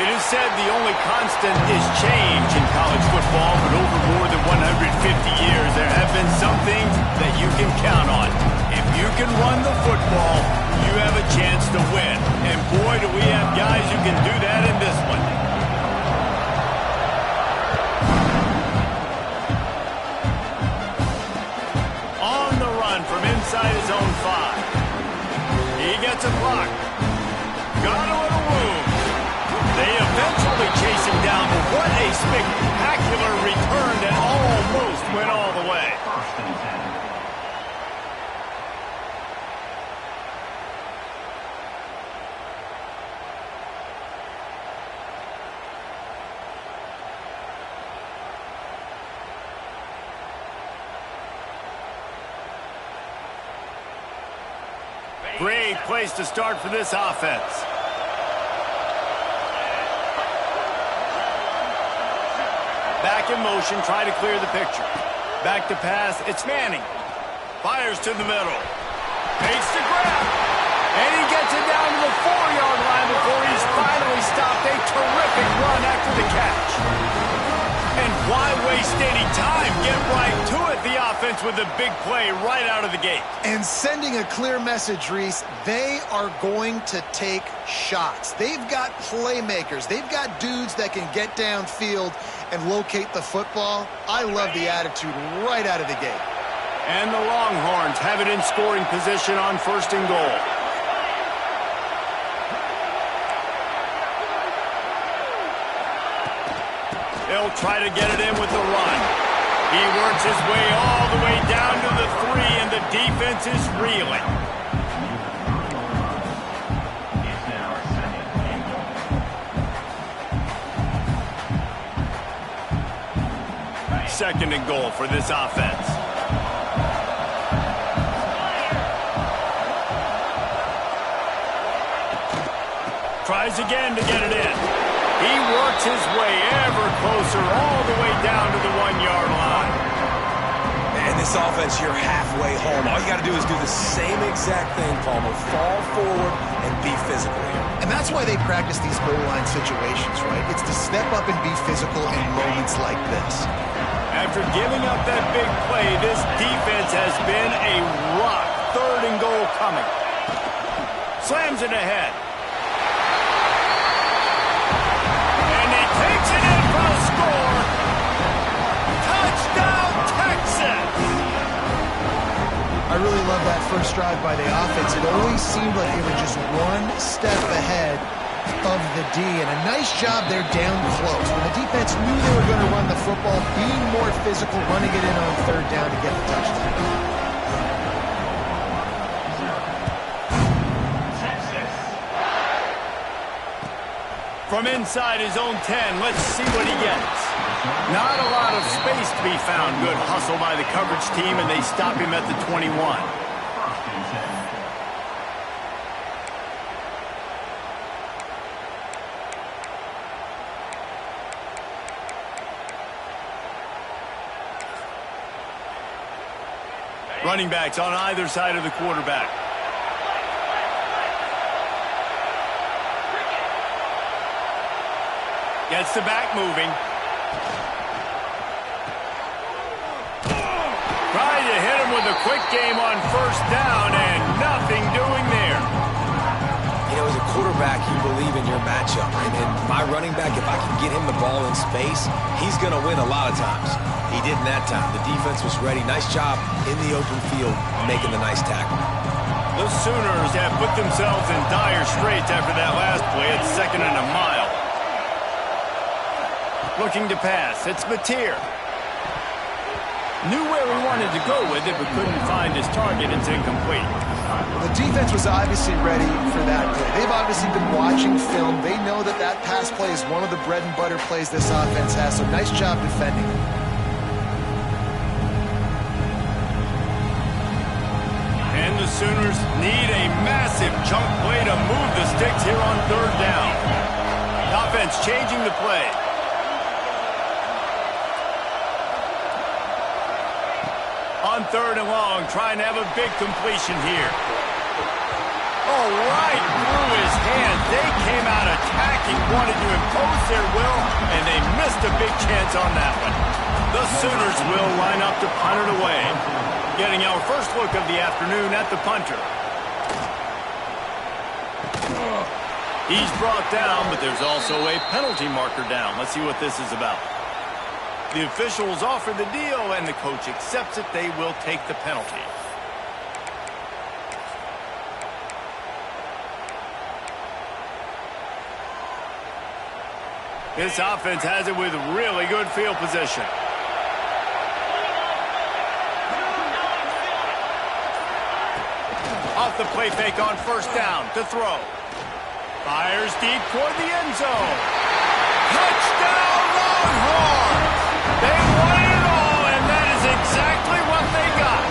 It is said the only constant is change in college football, but over more than 150 years, there have been some things that you can count on. If you can run the football, you have a chance to win. And boy, do we have guys who can do that in this one. On the run from inside his own 5. He gets a block. Got a little room. They eventually chase him down, but what a spectacular return that almost went all the way. Great place to start for this offense. Back in motion, try to clear the picture. Back to pass, it's Manning. Fires to the middle. Takes the grab. And he gets it down to the 4-yard line before he's finally stopped. A terrific run after the catch. And why waste any time? Get right to it. The offense with a big play right out of the gate. And sending a clear message, Reese, they are going to take shots. They've got playmakers. They've got dudes that can get downfield and locate the football. I love the attitude right out of the gate. And the Longhorns have it in scoring position on 1st and goal. They'll try to get it in with the run. He works his way all the way down to the 3, and the defense is reeling. Second and goal for this offense. Tries again to get it in. He works his way ever closer all the way down to the 1-yard line. And this offense, you're halfway home. All you got to do is do the same exact thing, Palmer. Fall forward and be physical here. And that's why they practice these goal line situations, right? It's to step up and be physical in moments like this. After giving up that big play, this defense has been a rock. 3rd and goal coming. Slams it ahead. And he takes it in for a score. Touchdown, Texas! I really love that first drive by the offense. It always seemed like they were just one step ahead of the D, and a nice job there down close. When the defense knew they were going to run the football, being more physical, running it in on 3rd down to get the touchdown. From inside his own 10, let's see what he gets. Not a lot of space to be found. Good hustle by the coverage team, and they stop him at the 21. Running backs on either side of the quarterback. Gets the back moving. Trying to hit him with a quick game on 1st down, and nothing doing there. You know, as a quarterback, you believe in your matchup. And my running back, if I can get him the ball in space, he's going to win a lot of times. He didn't that time. The defense was ready. Nice job in the open field making the nice tackle. The Sooners have put themselves in dire straits after that last play. It's 2nd and a mile. Looking to pass. It's Mateer. Knew where he wanted to go with it, but couldn't find his target. It's incomplete. The defense was obviously ready for that play. They've obviously been watching film. They know that that pass play is one of the bread and butter plays this offense has, so nice job defending. And the Sooners need a massive chunk play to move the sticks here on 3rd down. Offense changing the play. On 3rd and long, trying to have a big completion here. Oh, right through his hands. They came out attacking, wanted to impose their will, and they missed a big chance on that one. The Sooners will line up to punt it away. Getting our first look of the afternoon at the punter. He's brought down, but there's also a penalty marker down. Let's see what this is about. The officials offer the deal, and the coach accepts it. They will take the penalty. This offense has it with really good field position. Off the play fake on first down to throw. Fires deep toward the end zone. Touchdown Longhorns! They won it all, and that is exactly what they got.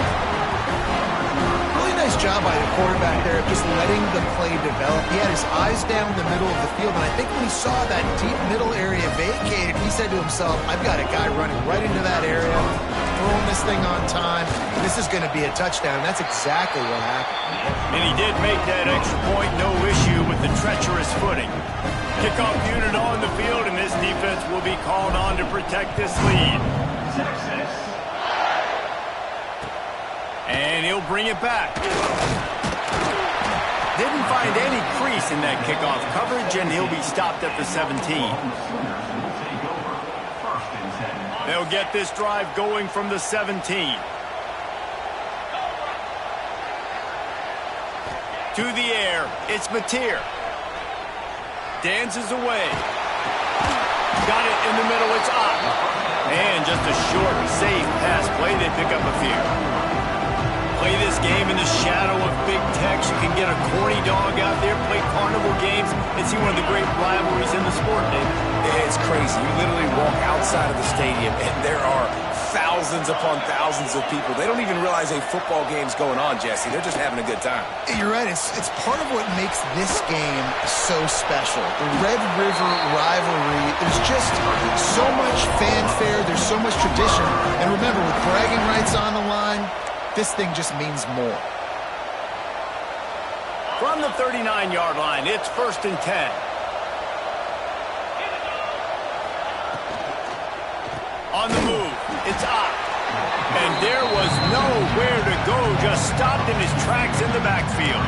Really nice job by the quarterback there of just letting the play develop. He had his eyes down the middle of the field, and I think when he saw that deep middle area vacated, he said to himself, I've got a guy running right into that area, throwing this thing on time. This is going to be a touchdown. That's exactly what happened. And he did make that extra point, no issue with the treacherous footing. Kickoff unit on the field, and this defense will be called on to protect this lead. And he'll bring it back. Didn't find any crease in that kickoff coverage, and he'll be stopped at the 17. They'll get this drive going from the 17. To the air, it's Mateer. Dances away. Got it in the middle, it's up. And just a short, safe pass play, they pick up a few. Play this game in the shadow of Big Tex. You can get a corny dog out there, play carnival games, and see one of the great rivalries in the sport, David. It's crazy. You literally walk outside of the stadium, and there are thousands upon thousands of people. They don't even realize a football game's going on, Jesse. They're just having a good time. You're right. It's part of what makes this game so special. The Red River rivalry, there's just so much fanfare. There's so much tradition. And remember, with bragging rights on the line, this thing just means more. From the 39-yard line, it's 1st and 10. On the move, it's up. And there was nowhere to go, just stopped in his tracks in the backfield.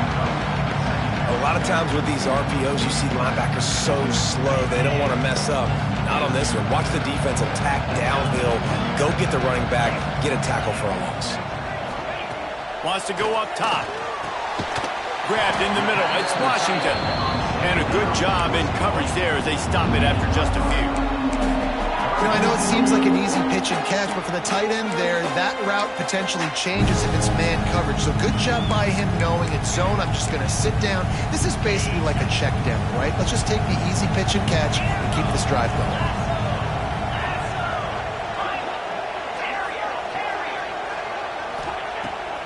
A lot of times with these RPOs, you see linebackers so slow, they don't want to mess up. Not on this one. Watch the defense attack downhill, go get the running back, get a tackle for a loss. Wants to go up top. Grabbed in the middle, it's Washington. And a good job in coverage there as they stop it after just a few. You know, I know it seems like an easy pitch and catch, but for the tight end there, that route potentially changes if it's man coverage. So good job by him knowing it's zone. I'm just going to sit down. This is basically like a check down, right? Let's just take the easy pitch and catch and keep this drive going.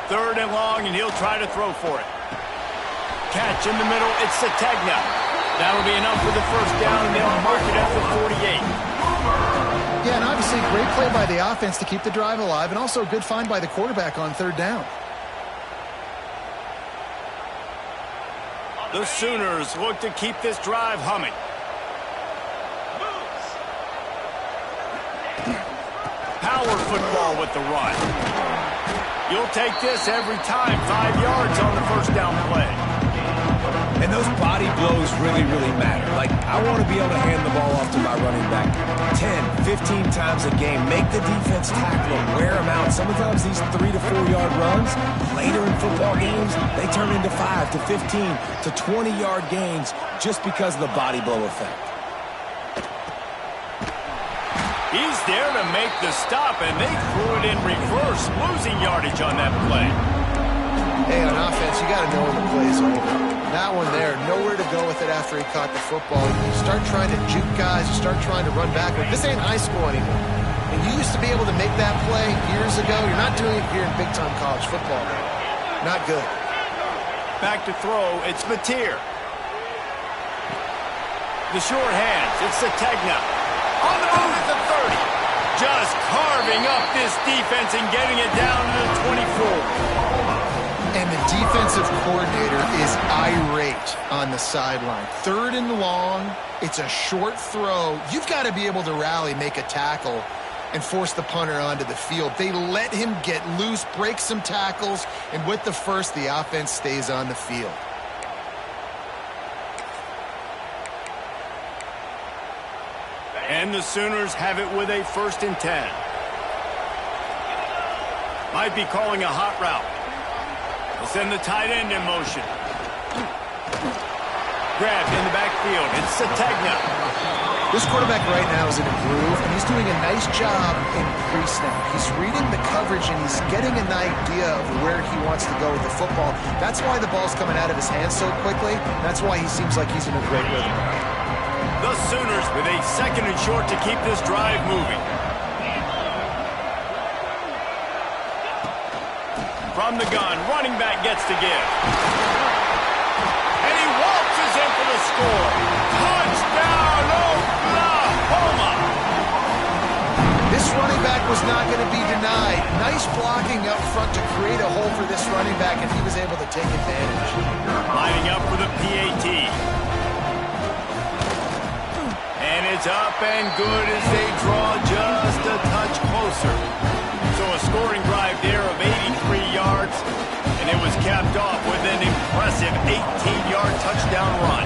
Third and long, and he'll try to throw for it. Catch in the middle, it's Sategna. That'll be enough for the first down, and they'll mark it at the 48. Yeah, and obviously great play by the offense to keep the drive alive, and also a good find by the quarterback on third down. The Sooners look to keep this drive humming. Power football with the run. You'll take this every time. 5 yards on the first down play. And those body blows really, really matter. Like, I want to be able to hand the ball off to my running back 10, 15 times a game. Make the defense tackle them, wear them out. Sometimes these 3 to 4 yard runs, later in football games, they turn into 5 to 15 to 20 yard gains just because of the body blow effect. He's there to make the stop, and they threw it in reverse, losing yardage on that play. Hey, on offense, you got to know when the play's over. That one there, nowhere to go with it after he caught the football. You start trying to juke guys, you start trying to run backward. This ain't high school anymore. And you used to be able to make that play years ago. You're not doing it here in big-time college football. Not good. Back to throw, it's Mateer. The short hands, it's Sategna. On the move at the 30. Just carving up this defense and getting it down to the 24. And the defensive coordinator is irate on the sideline. 3rd and long. It's a short throw. You've got to be able to rally, make a tackle, and force the punter onto the field. They let him get loose, break some tackles, and with the first, the offense stays on the field. And the Sooners have it with a 1st and 10. Might be calling a hot route. They'll send the tight end in motion. Grabbed in the backfield. It's Sategna. This quarterback right now is in a groove, and he's doing a nice job in pre-snap. He's reading the coverage, and he's getting an idea of where he wants to go with the football. That's why the ball's coming out of his hands so quickly. That's why he seems like he's in a great rhythm. The Sooners with a 2nd and short to keep this drive moving. From the gun, running back gets to give. And he waltzes in for the score. Touchdown, Oklahoma! This running back was not going to be denied. Nice blocking up front to create a hole for this running back, and he was able to take advantage. Lining up for the PAT. And it's up and good as they draw just a touch closer. So a scoring drive there of 83 yards, and it was capped off with an impressive 18-yard touchdown run.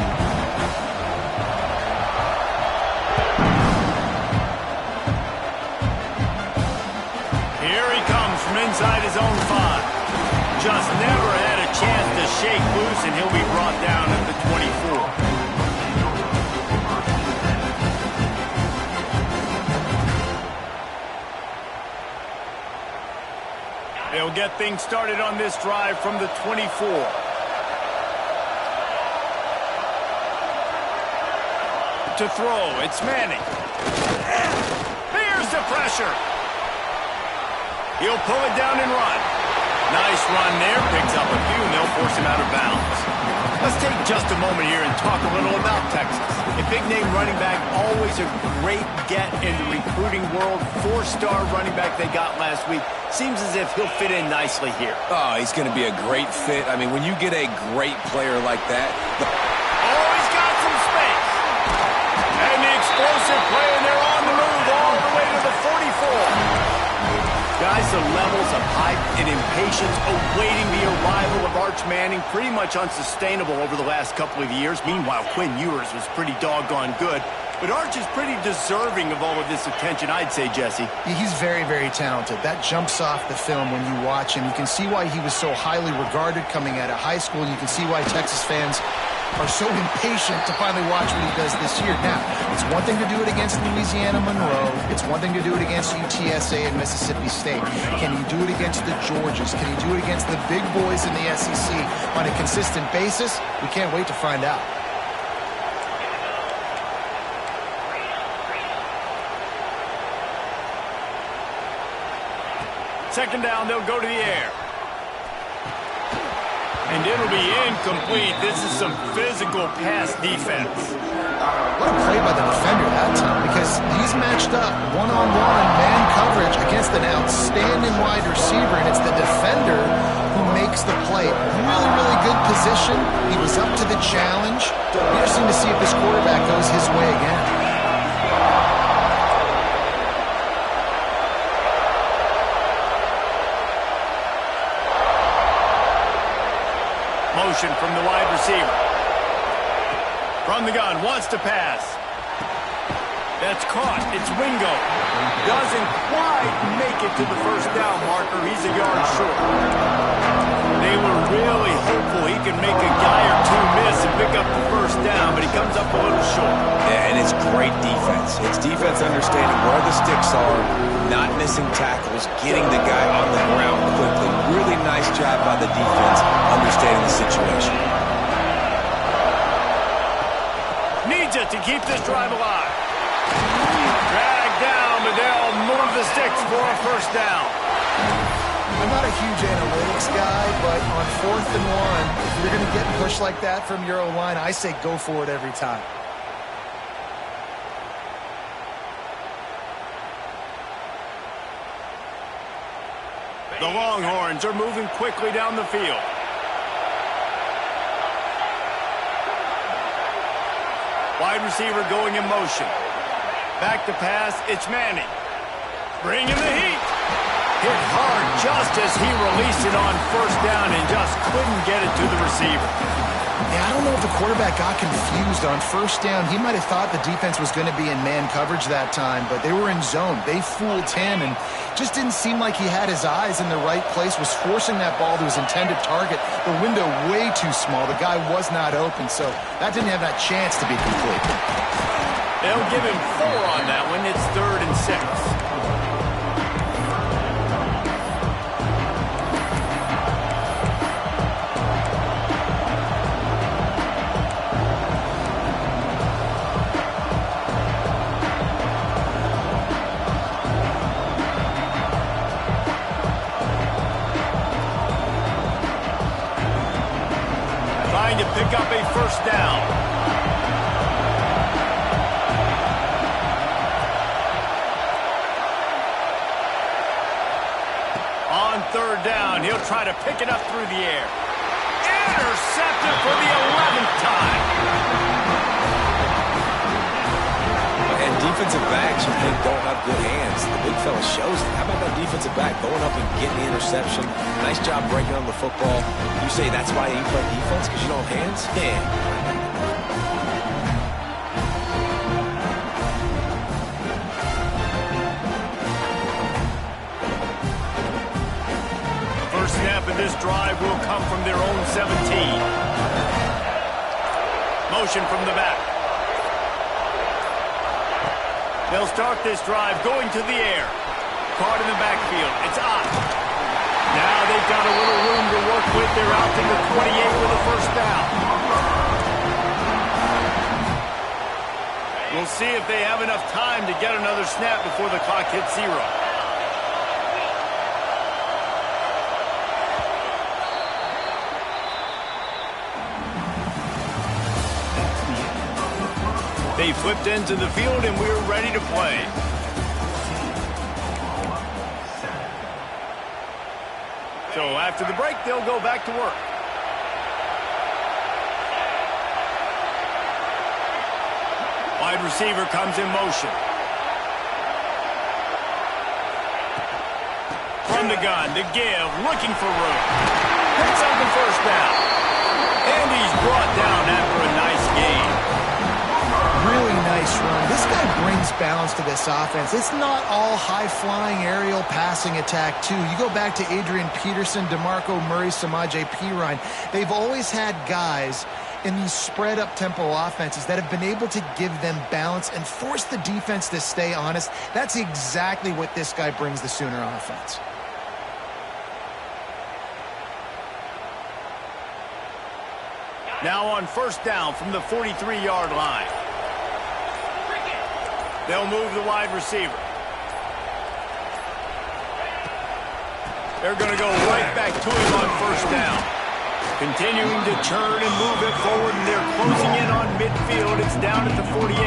Here he comes from inside his own 5. Just never had a chance to shake loose, and he'll be brought down at the 24. They'll get things started on this drive from the 24. To throw, it's Manning. Here's the pressure. He'll pull it down and run. Nice run there, picks up a few, and they'll force him out of bounds. Let's take just a moment here and talk a little about Texas. A big-name running back, always a great get in the recruiting world. 4-star running back they got last week. Seems as if he'll fit in nicely here. Oh, he's going to be a great fit. I mean, when you get a great player like that... Oh, he's got some space. And the explosive play, and they're on the move all the way to the 44. Guys, the levels of hype and impatience awaiting the arrival of Arch Manning pretty much unsustainable over the last couple of years. Meanwhile, Quinn Ewers was pretty doggone good. But Arch is pretty deserving of all of this attention, I'd say, Jesse. He's very, very talented. That jumps off the film when you watch him. You can see why he was so highly regarded coming out of high school. You can see why Texas fans are so impatient to finally watch what he does this year. Now, it's one thing to do it against Louisiana Monroe. It's one thing to do it against UTSA and Mississippi State. Can he do it against the Georgias? Can he do it against the big boys in the SEC on a consistent basis? We can't wait to find out. Second down, they'll go to the air. And it'll be incomplete. This is some physical pass defense. What a play by the defender that time, because he's matched up one-on-one man coverage against an outstanding wide receiver, and it's the defender who makes the play. Really, really good position. He was up to the challenge. Interesting to see if this quarterback goes his way again. Motion from the wide receiver. From the gun, wants to pass. That's caught. It's Wingo. Doesn't quite make it to the first down marker. He's a yard short. They were really hopeful he could make a guy or two miss and pick up the first down, but he comes up a little short. Yeah, and it's great defense. It's defense understanding where the sticks are, not missing tackles, getting the guy on the ground quickly. Really nice job by the defense understanding the situation. Needs it to keep this drive alive. Dragged down, but they'll move the sticks for a first down. I'm not a huge analytics guy, but on 4th and 1, if you're going to get pushed like that from your O-line, I say go for it every time. The Longhorns are moving quickly down the field. Wide receiver going in motion. Back to pass, it's Manning. Bringing the heat. Hit hard just as he released it on first down and just couldn't get it to the receiver. Yeah, I don't know if the quarterback got confused on first down. He might have thought the defense was going to be in man coverage that time, but they were in zone. They fooled him and just didn't seem like he had his eyes in the right place, was forcing that ball to his intended target. The window way too small. The guy was not open, so that didn't have that chance to be complete. They'll give him 4 on that one. It's 3rd and 6. To pick up a first down. On 3rd down, he'll try to pick it up through the air. Intercepted for the 11th time. And defensive backs, you think, don't have good hands. The big fella shows it. How about that defensive back going up and getting the interception? Nice job breaking on the football. You say that's why you play defense, because you don't have hands? Yeah. First snap of this drive will come from their own 17. Motion from the back. They'll start this drive going to the air. Caught in the backfield. It's up. Now they've got a little room to work with. They're out to the 28 with a first down. We'll see if they have enough time to get another snap before the clock hits 0. They flipped into the field, and we're ready to play. So after the break, they'll go back to work. Wide receiver comes in motion. From the gun, to give, looking for room. Picks up the first down. And he's brought down after a nice game. Really nice run. This guy brings balance to this offense. It's not all high-flying aerial passing attack, too. You go back to Adrian Peterson, DeMarco Murray, Samaje Perine. They've always had guys in these spread-up tempo offenses that have been able to give them balance and force the defense to stay honest. That's exactly what this guy brings the Sooner offense. Now on first down from the 43-yard line. They'll move the wide receiver. They're going to go right back to him on first down. Continuing to turn and move it forward, and they're closing in on midfield. It's down at the 48.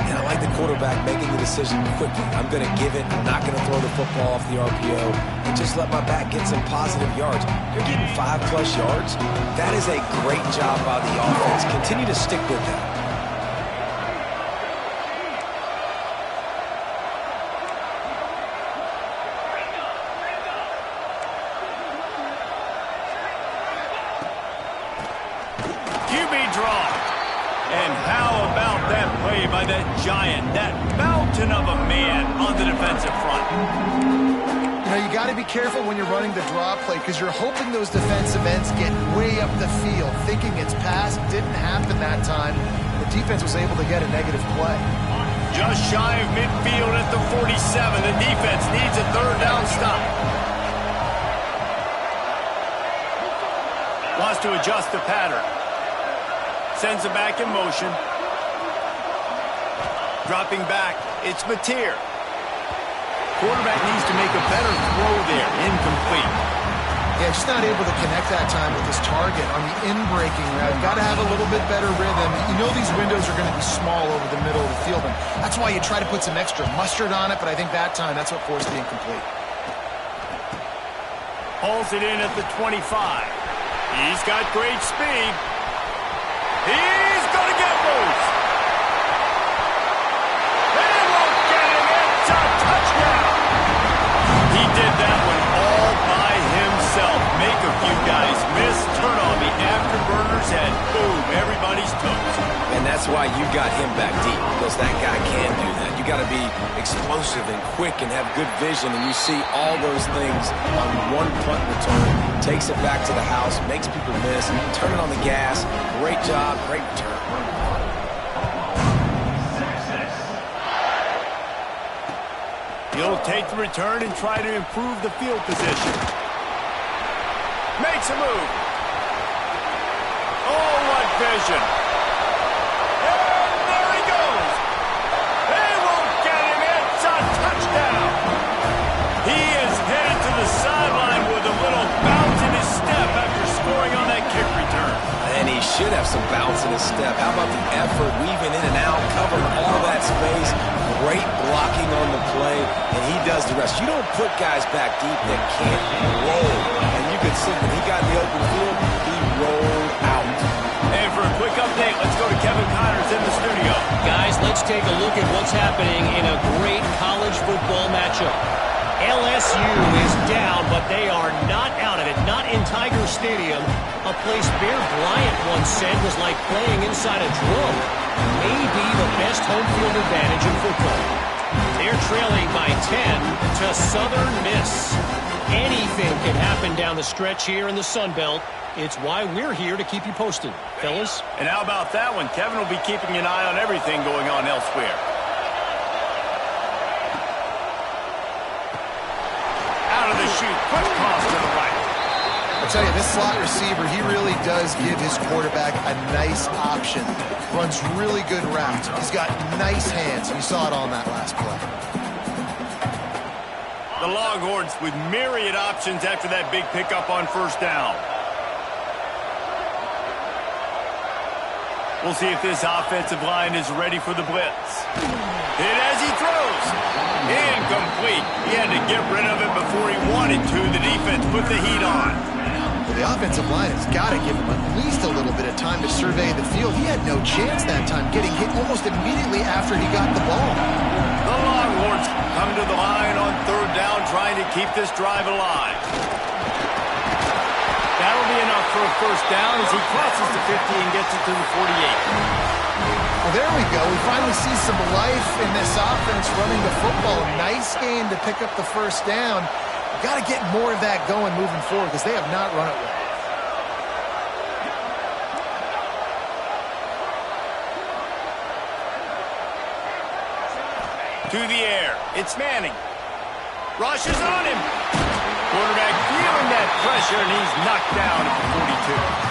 And I like the quarterback making the decision quickly. I'm going to give it. I'm not going to throw the football off the RPO and just let my back get some positive yards. You're getting 5+ yards. That is a great job by the offense. Continue to stick with that. And how about that play by that giant, that mountain of a man on the defensive front? You know, you got to be careful when you're running the draw play because you're hoping those defensive ends get way up the field, thinking it's passed. Didn't happen that time. The defense was able to get a negative play. Just shy of midfield at the 47. The defense needs a 3rd down stop. Wants to adjust the pattern. Sends it back in motion. Dropping back, it's Mateer. Quarterback needs to make a better throw there. Incomplete. Yeah, just not able to connect that time with his target on the in-breaking route. Got to have a little bit better rhythm. You know these windows are going to be small over the middle of the field, and that's why you try to put some extra mustard on it, but I think that time that's what forced the incomplete. Pulls it in at the 25. He's got great speed. He's going to get loose. They won't get him. It's a touchdown. He did that one all by himself. Make a few guys miss, turn on the afterburners, and boom, everybody's toast. And that's why you got him back deep, because that guy can do that. You got to be explosive and quick and have good vision, and you see all those things on one punt return. Takes it back to the house, makes people miss, turn it on the gas. Great job, great return. He'll take the return and try to improve the field position. Makes a move. Oh, what vision. And there he goes. They won't get him. It's a touchdown. He is headed to the sideline with a little bounce in his step after scoring on that kick return. And he should have some bounce in his step. How about the effort, weaving in and out, covering all that space. Great blocking on the play, and he does the rest. You don't put guys back deep that can't roll. And you can see when he got in the open field, he rolled out. And for a quick update, let's go to Kevin Connors in the studio. Guys, let's take a look at what's happening in a great college football matchup. LSU is down, but they are not out of it. Not in Tiger Stadium, a place Bear Bryant once said was like playing inside a drum. Maybe the best home field advantage in football. They're trailing by 10 to Southern Miss. Anything can happen down the stretch here in the Sun Belt. It's why we're here to keep you posted, fellas. And how about that one? Kevin will be keeping an eye on everything going on elsewhere. Out of the chute, quick cross to the right. I'll tell you, this slot receiver, he really does give his quarterback a nice option. Runs really good routes. He's got nice hands. You saw it on that last play. The Longhorns with myriad options after that big pickup on first down. We'll see if this offensive line is ready for the blitz. Hit as he throws. Incomplete. He had to get rid of it before he wanted to. The defense put the heat on. Well, the offensive line has got to give him at least a little bit of time to survey the field. He had no chance that time, getting hit almost immediately after he got the ball. The Longhorns come to the line on third down, trying to keep this drive alive. That'll be enough for a first down as he crosses the 50 and gets it to the 48. Well, there we go. We finally see some life in this offense running the football. Nice game to pick up the first down. Got to get more of that going moving forward because they have not run it well. To the air. It's Manning. Rushes on him. Quarterback feeling that pressure, and he's knocked down at the 42.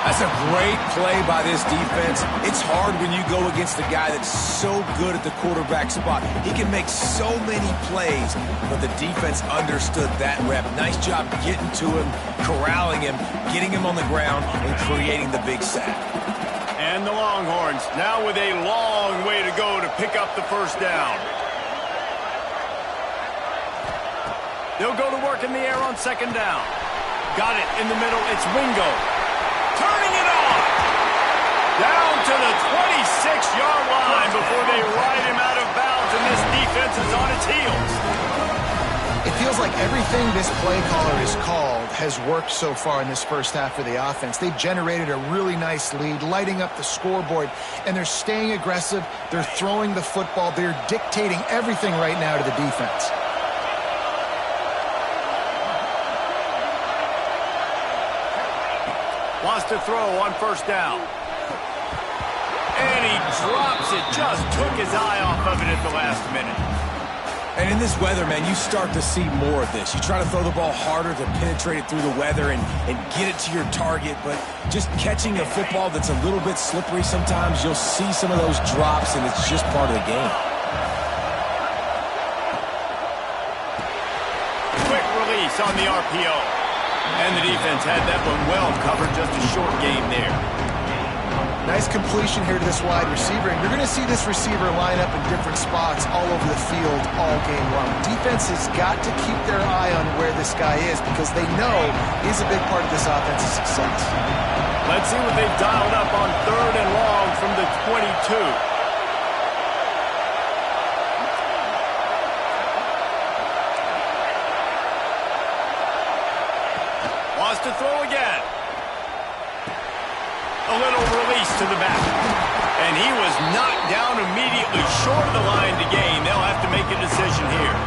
That's a great play by this defense. It's hard when you go against a guy that's so good at the quarterback spot. He can make so many plays, but the defense understood that rep. Nice job getting to him, corralling him, getting him on the ground, and creating the big sack. And the Longhorns now with a long way to go to pick up the first down. They'll go to work in the air on second down. Got it in the middle. It's Wingo. Turning it on. Down to the 26-yard line before they ride him out of bounds, and this defense is on its heels. It feels like everything this play caller has called has worked so far in this first half for the offense. They've generated a really nice lead, lighting up the scoreboard, and they're staying aggressive. They're throwing the football. They're dictating everything right now to the defense. Wants to throw on first down. And he drops it. Just took his eye off of it at the last minute. And in this weather, man, you start to see more of this. You try to throw the ball harder to penetrate it through the weather and get it to your target, but just catching a football that's a little bit slippery sometimes, you'll see some of those drops, and it's just part of the game. Quick release on the RPO. And the defense had that one well covered, just a short game there. Nice completion here to this wide receiver, and you're going to see this receiver line up in different spots all over the field all game long. Defense has got to keep their eye on where this this guy is because they know he's a big part of this offense's success. Let's see what they've dialed up on 3rd and long from the 22. Wants to throw again. A little release to the back. And he was knocked down immediately short of the line to gain. They'll have to make a decision here.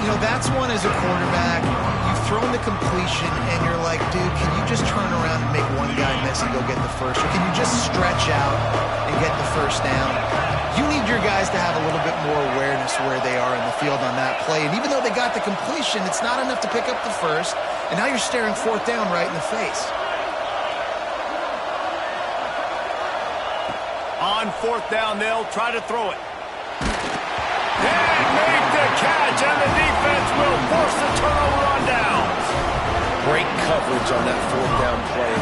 You know, that's one as a quarterback. You've thrown the completion, and you're like, dude, can you just turn around and make one guy miss and go get the first? Or can you just stretch out and get the first down? You need your guys to have a little bit more awareness where they are in the field on that play. And even though they got the completion, it's not enough to pick up the first. And now you're staring 4th down right in the face. On 4th down, they'll try to throw it. And make the catch, and the defense will force the turnover on downs. Great coverage on that 4th down play.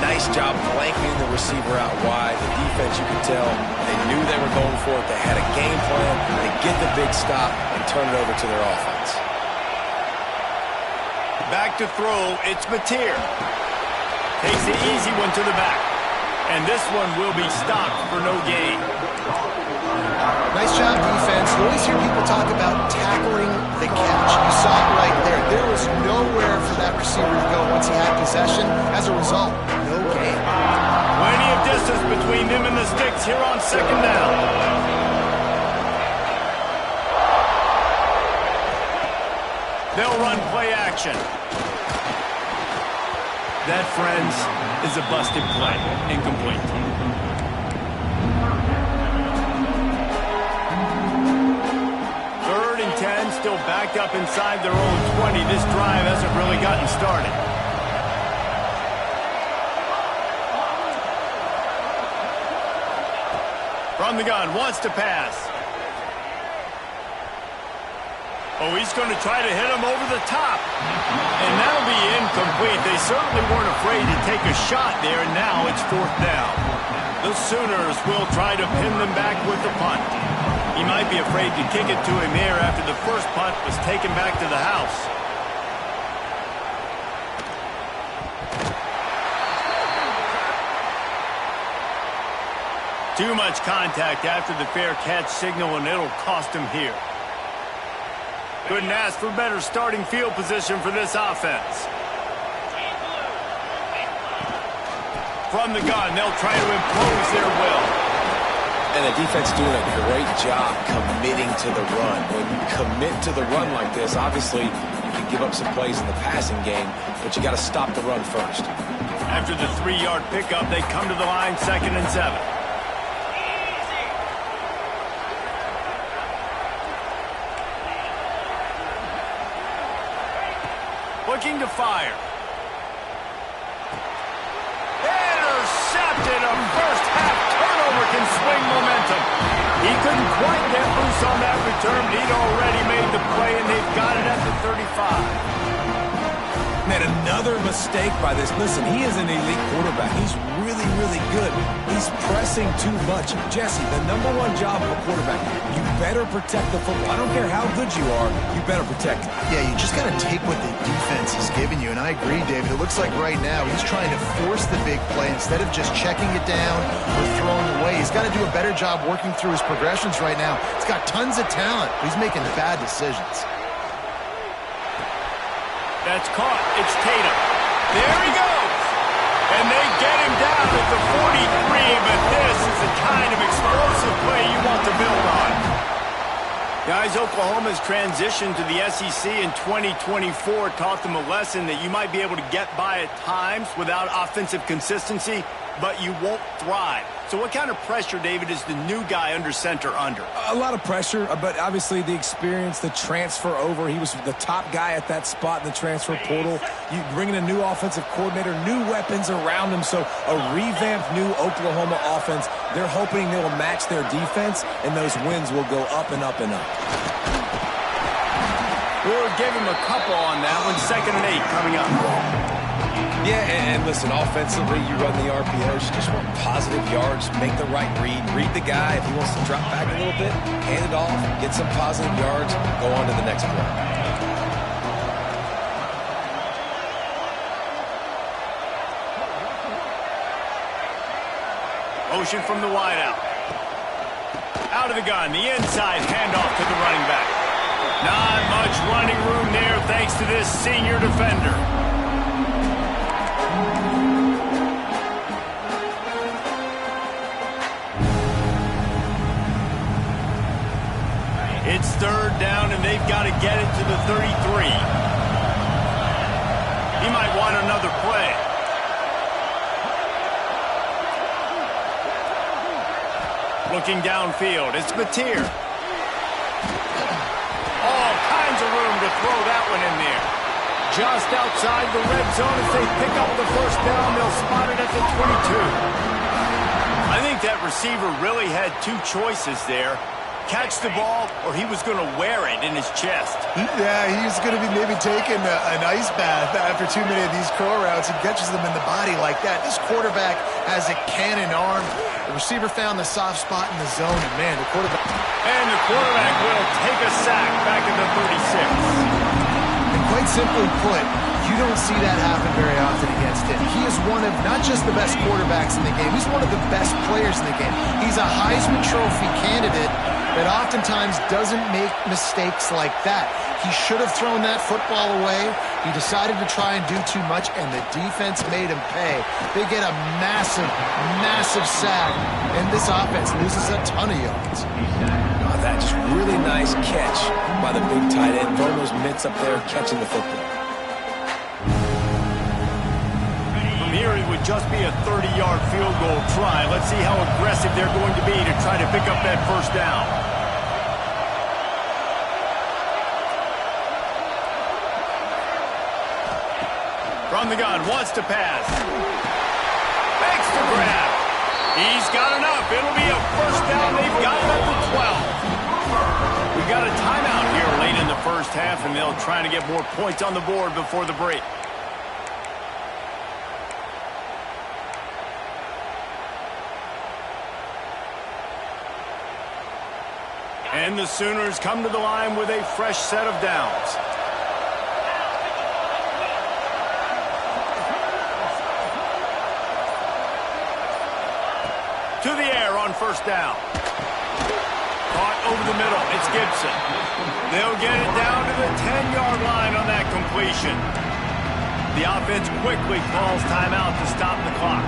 Nice job blanketing the receiver out wide. The defense, you could tell, they knew they were going for it. They had a game plan to get the big stop and turn it over to their offense. Back to throw, it's Mateer. Takes the easy one to the back. And this one will be stopped for no gain. Nice job, defense. You always hear people talk about tackling the catch. You saw it right there. There was nowhere for that receiver to go once he had possession. As a result, no gain. Plenty of distance between them and the sticks here on 2nd down. They'll run play action. That, friends, is a busted play. Incomplete. Third and 10, still backed up inside their own 20. This drive hasn't really gotten started. From the gun, wants to pass. Oh, he's going to try to hit him over the top. And that'll be incomplete. They certainly weren't afraid to take a shot there, and now it's 4th down. The Sooners will try to pin them back with the punt. He might be afraid to kick it to him there after the first punt was taken back to the house. Too much contact after the fair catch signal, and it'll cost him here. Couldn't ask for better starting field position for this offense. From the gun, they'll try to impose their will. And the defense doing a great job committing to the run. When you commit to the run like this, obviously you can give up some plays in the passing game, but you got to stop the run first. After the 3-yard pickup, they come to the line 2nd and 7. Looking to fire. Intercepted. A first-half turnover can swing momentum. He couldn't quite get loose on that return. He'd already made the play, and they've got it at the 35. Made another mistake by this. Listen, he is an elite quarterback. He's really, really good. He's pressing too much. Jesse, the #1 job of a quarterback, you better protect the football. I don't care how good you are, you better protect it. Yeah, you just got to take what the defense is giving you. And I agree, David. It looks like right now he's trying to force the big play instead of just checking it down or throwing away. He's got to do a better job working through his progressions right now. He's got tons of talent, but he's making bad decisions. That's caught. It's Tatum. There he goes. And they get him down at the 43, but this is the kind of explosive play you want to build on. Guys, Oklahoma's transition to the SEC in 2024 taught them a lesson that you might be able to get by at times without offensive consistency, but you won't thrive. So what kind of pressure, David, is the new guy under center under? A lot of pressure, but obviously the experience, the transfer over. He was the top guy at that spot in the transfer portal. You bring in a new offensive coordinator, new weapons around him, so a revamped new Oklahoma offense. They're hoping they will match their defense, and those wins will go up and up and up. We'll give him a couple on that one. 2nd and 8 coming up. Yeah, and listen, offensively, you run the RPOs, you just want positive yards, make the right read the guy. If he wants to drop back a little bit, hand it off, get some positive yards, go on to the next play. motion from the wideout. Out of the gun, the inside handoff to the running back. Not much running room there thanks to this senior defender. It's third down, and they've got to get it to the 33. He might want another play. Looking downfield, it's Mateer. All kinds of room to throw that one in there. Just outside the red zone. If they pick up the first down, they'll spot it at the 22. I think that receiver really had two choices there. Catch the ball, or he was going to wear it in his chest. Yeah, he's going to be maybe taking an ice bath after too many of these curl routes. He catches them in the body like that. This quarterback has a cannon arm. The receiver found the soft spot in the zone, and man, the quarterback... And the quarterback will take a sack back at the 36. And quite simply put, you don't see that happen very often against him. He is one of not just the best quarterbacks in the game, he's one of the best players in the game. He's a Heisman Trophy candidate that oftentimes doesn't make mistakes like that. He should have thrown that football away. He decided to try and do too much, and the defense made him pay. They get a massive, massive sack, and this offense loses a ton of yards. Oh, that just really nice catch by the big tight end. Throwing those mitts up there, catching the football. From here, it would just be a 30-yard field goal try. Let's see how aggressive they're going to be to try to pick up that first down. From the gun, wants to pass. Makes the grab. He's got enough. It'll be a first down. They've got it at the 12. We got a timeout here late in the first half, and they'll try to get more points on the board before the break. And the Sooners come to the line with a fresh set of downs. To the air on first down. Caught over the middle. It's Gibson. They'll get it down to the 10-yard line on that completion. The offense quickly calls timeout to stop the clock.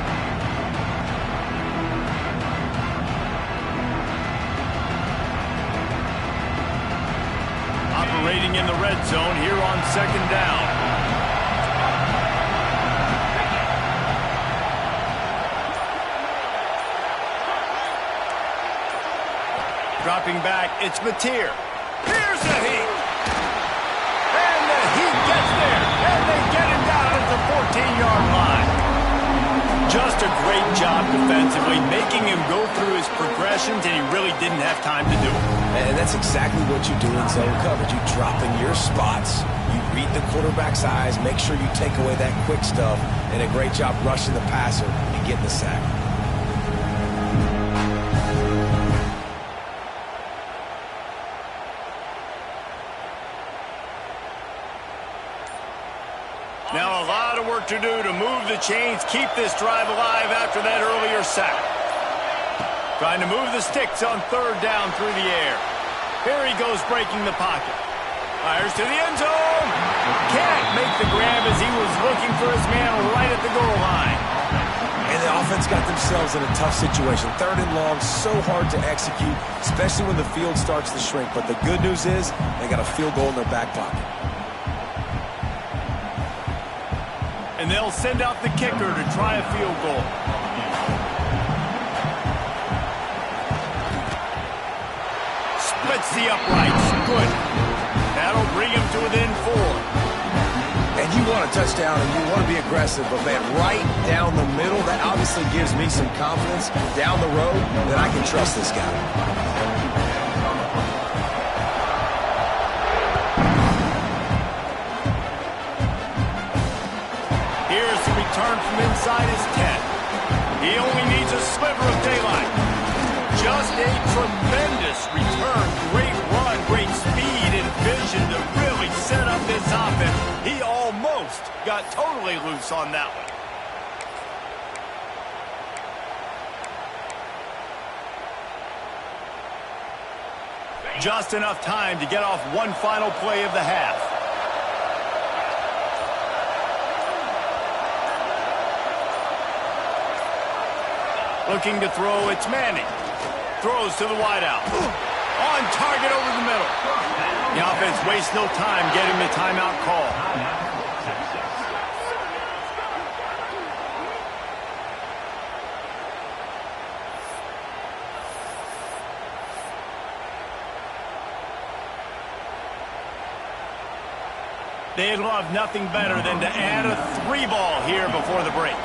Operating in the red zone here on second down. Dropping back, it's Mateer. Here's the heat. And the heat gets there. And they get it down at the 14-yard line. Just a great job defensively, making him go through his progressions, and he really didn't have time to do it. And that's exactly what you do in zone coverage. You drop in your spots. You read the quarterback's eyes. Make sure you take away that quick stuff. And a great job rushing the passer and getting the sack. Now a lot of work to do to move the chains, keep this drive alive after that earlier sack. Trying to move the sticks on third down through the air. Here he goes breaking the pocket. Fires to the end zone. Can't make the grab as he was looking for his man right at the goal line. And the offense got themselves in a tough situation. Third and long, so hard to execute, especially when the field starts to shrink. But the good news is they got a field goal in their back pocket. And they'll send out the kicker to try a field goal. Splits the uprights. Good. That'll bring him to within 4. And you want a touchdown and you want to be aggressive, but man, right down the middle, that obviously gives me some confidence down the road that I can trust this guy. Turn from inside his 10. He only needs a sliver of daylight. Just a tremendous return. Great run, great speed and vision to really set up this offense. He almost got totally loose on that one. Just enough time to get off one final play of the half. Looking to throw, it's Manning. Throws to the wideout. On target over the middle. The offense wastes no time getting the timeout call. They'd love nothing better than to add a 3-ball here before the break.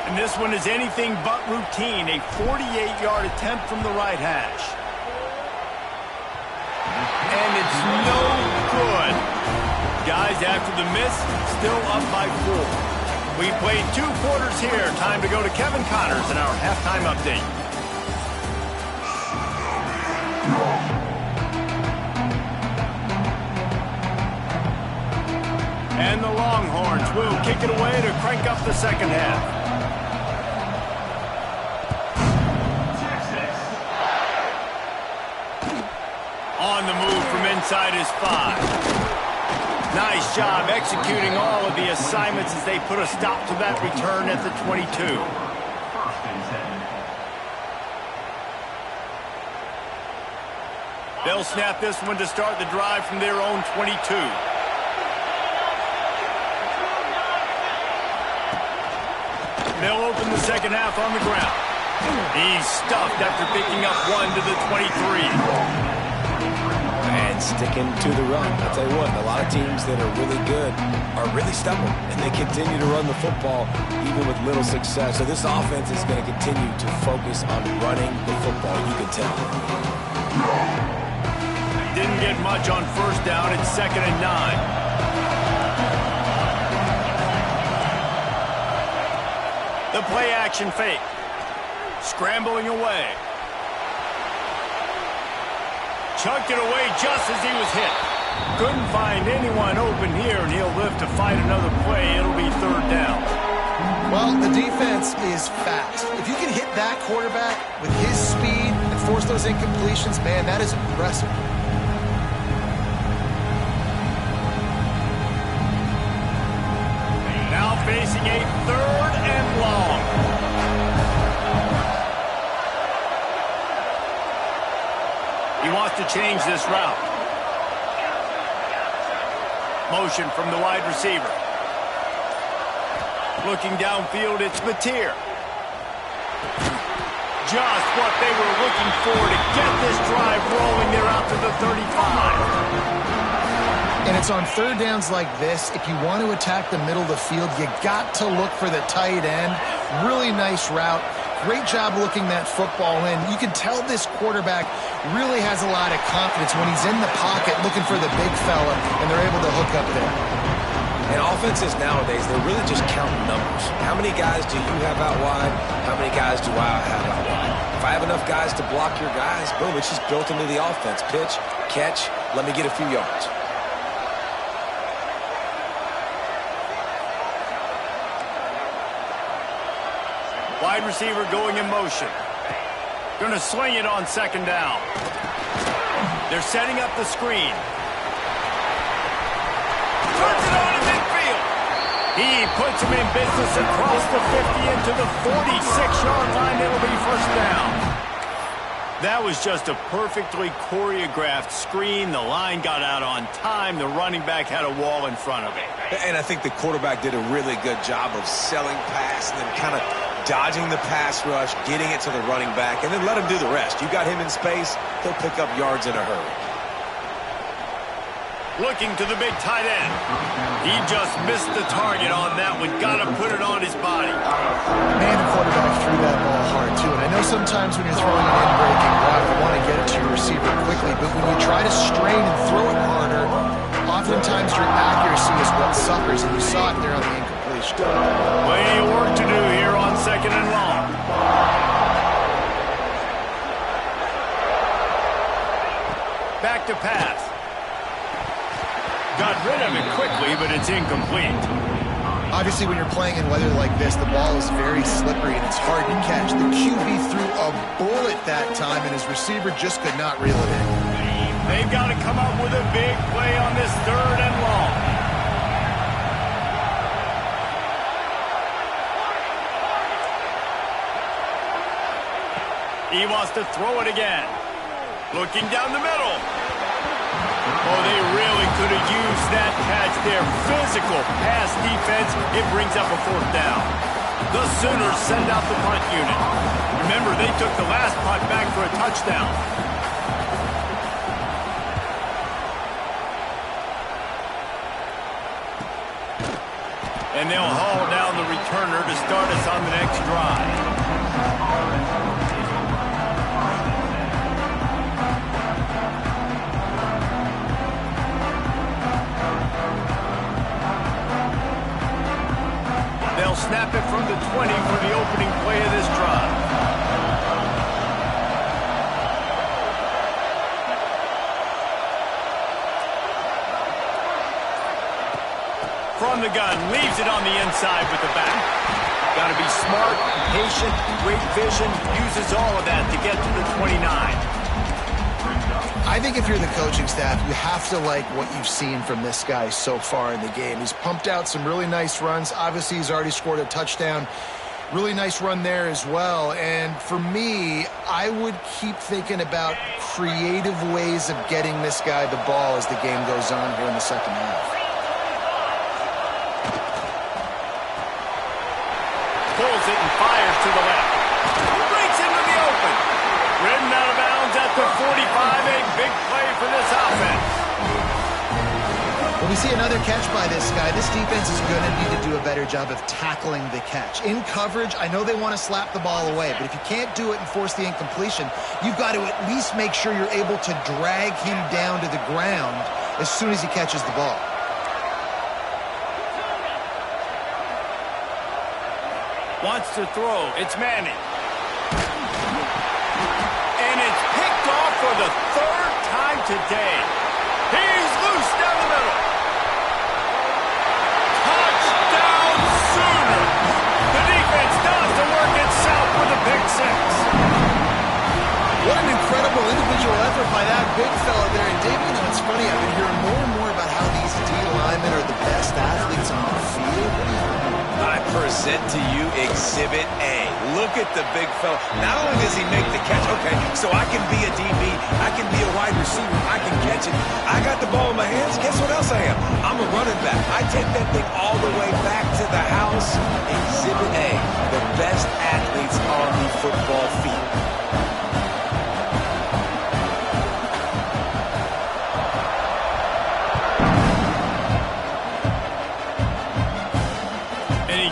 And this one is anything but routine, a 48-yard attempt from the right hash. And it's no good. Guys, after the miss, still up by 4. We played 2 quarters here. Time to go to Kevin Connors in our halftime update. And the Longhorns will kick it away to crank up the second half. On the move from inside his 5. Nice job executing all of the assignments as they put a stop to that return at the 22. They'll snap this one to start the drive from their own 22. They'll open the second half on the ground. He's stuffed after picking up 1 to the 23. And sticking to the run. I'll tell you what, a lot of teams that are really good are really stubborn, and they continue to run the football even with little success. So this offense is going to continue to focus on running the football, you can tell. Didn't get much on first down. It's 2nd and 9. The play action fake. Scrambling away. Chucked it away just as he was hit. Couldn't find anyone open here, and he'll live to fight another play. It'll be 3rd down. Well, the defense is fast. If you can hit that quarterback with his speed and force those incompletions, man, that is impressive. Now facing a 3rd and long. He wants to change this route. Motion from the wide receiver. Looking downfield, it's Mateer. Just what they were looking for to get this drive rolling. They're out to the 35. And it's on 3rd downs like this. If you want to attack the middle of the field, you got to look for the tight end. Really nice route. Great job looking that football in. You can tell this quarterback really has a lot of confidence when he's in the pocket looking for the big fella, and they're able to hook up there. And offenses nowadays, they're really just counting numbers. How many guys do you have out wide? How many guys do I have out wide? If I have enough guys to block your guys, boom, it's just built into the offense. Pitch, catch, let me get a few yards. Wide receiver going in motion. Going to swing it on 2nd down. They're setting up the screen. Turns it on in midfield. He puts him in business across the 50 into the 46-yard line. It'll be 1st down. That was just a perfectly choreographed screen. The line got out on time. The running back had a wall in front of him. And I think the quarterback did a really good job of selling pass and then kind of dodging the pass rush, getting it to the running back, and then let him do the rest. You got him in space, he'll pick up yards in a hurry. Looking to the big tight end. He just missed the target on that one. Got to put it on his body. Man, the quarterback threw that ball hard, too. And I know sometimes when you're throwing an in-breaking route, you want to get it to your receiver quickly. But when you try to strain and throw it harder, oftentimes your accuracy is what suffers. And you saw it there on the incompletion. Plenty of work to do here on 2nd and long. Back to pass. Got rid of it quickly, but it's incomplete. Obviously, when you're playing in weather like this, the ball is very slippery and it's hard to catch. The QB threw a bullet that time, and his receiver just could not reel it in. They've got to come up with a big play on this 3rd and long. He wants to throw it again. Looking down the middle. Oh, they really could have used that catch there. Physical pass defense. It brings up a 4th down. The Sooners send out the punt unit. Remember, they took the last punt back for a touchdown. And they'll haul down the returner to start us on the next drive. They'll snap it from the 20 for the opening play of this drive. From the gun, leaves it on the inside with the back. Got to be smart, patient, great vision, uses all of that to get to the 29. I think if you're the coaching staff, you have to like what you've seen from this guy so far in the game. He's pumped out some really nice runs. Obviously, he's already scored a touchdown. Really nice run there as well. And for me, I would keep thinking about creative ways of getting this guy the ball as the game goes on here in the second half. Pulls it and fires to the left. Breaks into the open. Ridden out of bounds at the 45. A big play for this offense. When we see another catch by this guy, this defense is going to need to do a better job of tackling the catch. In coverage, I know they want to slap the ball away, but if you can't do it and force the incompletion, you've got to at least make sure you're able to drag him down to the ground as soon as he catches the ball. Wants to throw. It's Manning. And it's picked off for the 3rd time today. He's loose down the middle. Touchdown Sooners. The defense does the work itself with a pick 6. What an incredible individual effort by that big fella there. And Dave, you know, it's funny, I've been hearing more and more about how these D linemen are the best athletes on the field. What do you think? I present to you Exhibit A. Look at the big fella. Not only does he make the catch, okay, so I can be a DB, I can be a wide receiver, I can catch it. I got the ball in my hands. Guess what else I am? I'm a running back. I take that thing all the way back to the house. Exhibit A, the best athletes on the football field.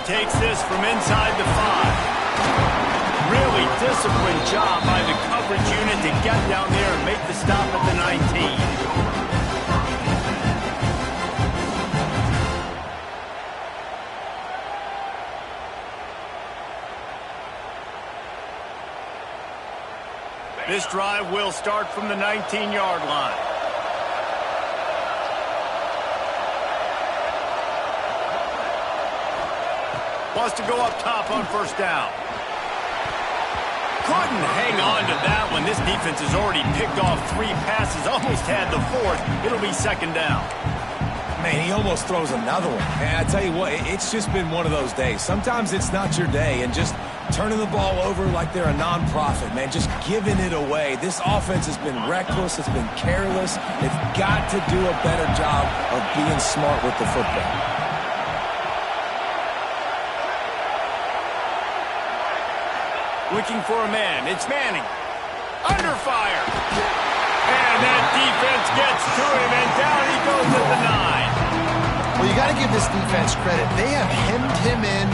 Takes this from inside the 5. Really disciplined job by the coverage unit to get down there and make the stop at the 19. This drive will start from the 19-yard line. Wants to go up top on 1st down. Couldn't hang on to that one. This defense has already picked off 3 passes, almost had the 4th. It'll be 2nd down. Man, he almost throws another one. And I tell you what, it's just been one of those days. Sometimes it's not your day, and just turning the ball over like they're a nonprofit, man, just giving it away. This offense has been reckless. It's been careless. They've got to do a better job of being smart with the football. Looking for a man. It's Manning. Under fire. And that defense gets to him, and down he goes at the 9. Well, you got to give this defense credit. They have hemmed him in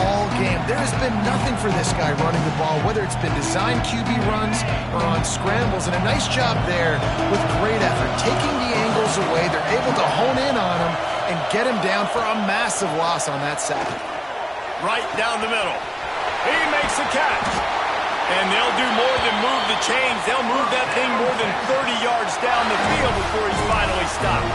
all game. There has been nothing for this guy running the ball, whether it's been designed QB runs or on scrambles. And a nice job there with great effort. Taking the angles away, they're able to hone in on him and get him down for a massive loss on that sack. Right down the middle. He makes the catch. And they'll do more than move the chains. They'll move that thing more than 30 yards down the field before he's finally stopped.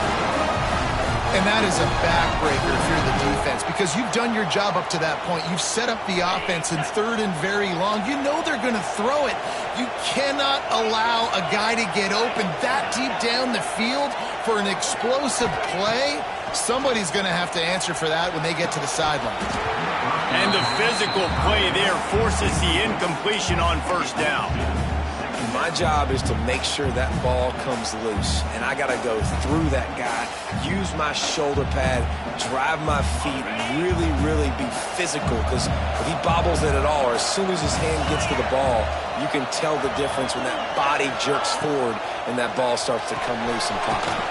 And that is a backbreaker if you're the defense, because you've done your job up to that point. You've set up the offense in third and very long. You know they're going to throw it. You cannot allow a guy to get open that deep down the field for an explosive play. Somebody's going to have to answer for that when they get to the sidelines. And the physical play there forces the incompletion on first down. My job is to make sure that ball comes loose, and I got to go through that guy, use my shoulder pad, drive my feet, really, really be physical, because if he bobbles it at all, or as soon as his hand gets to the ball, you can tell the difference when that body jerks forward and that ball starts to come loose and pop out.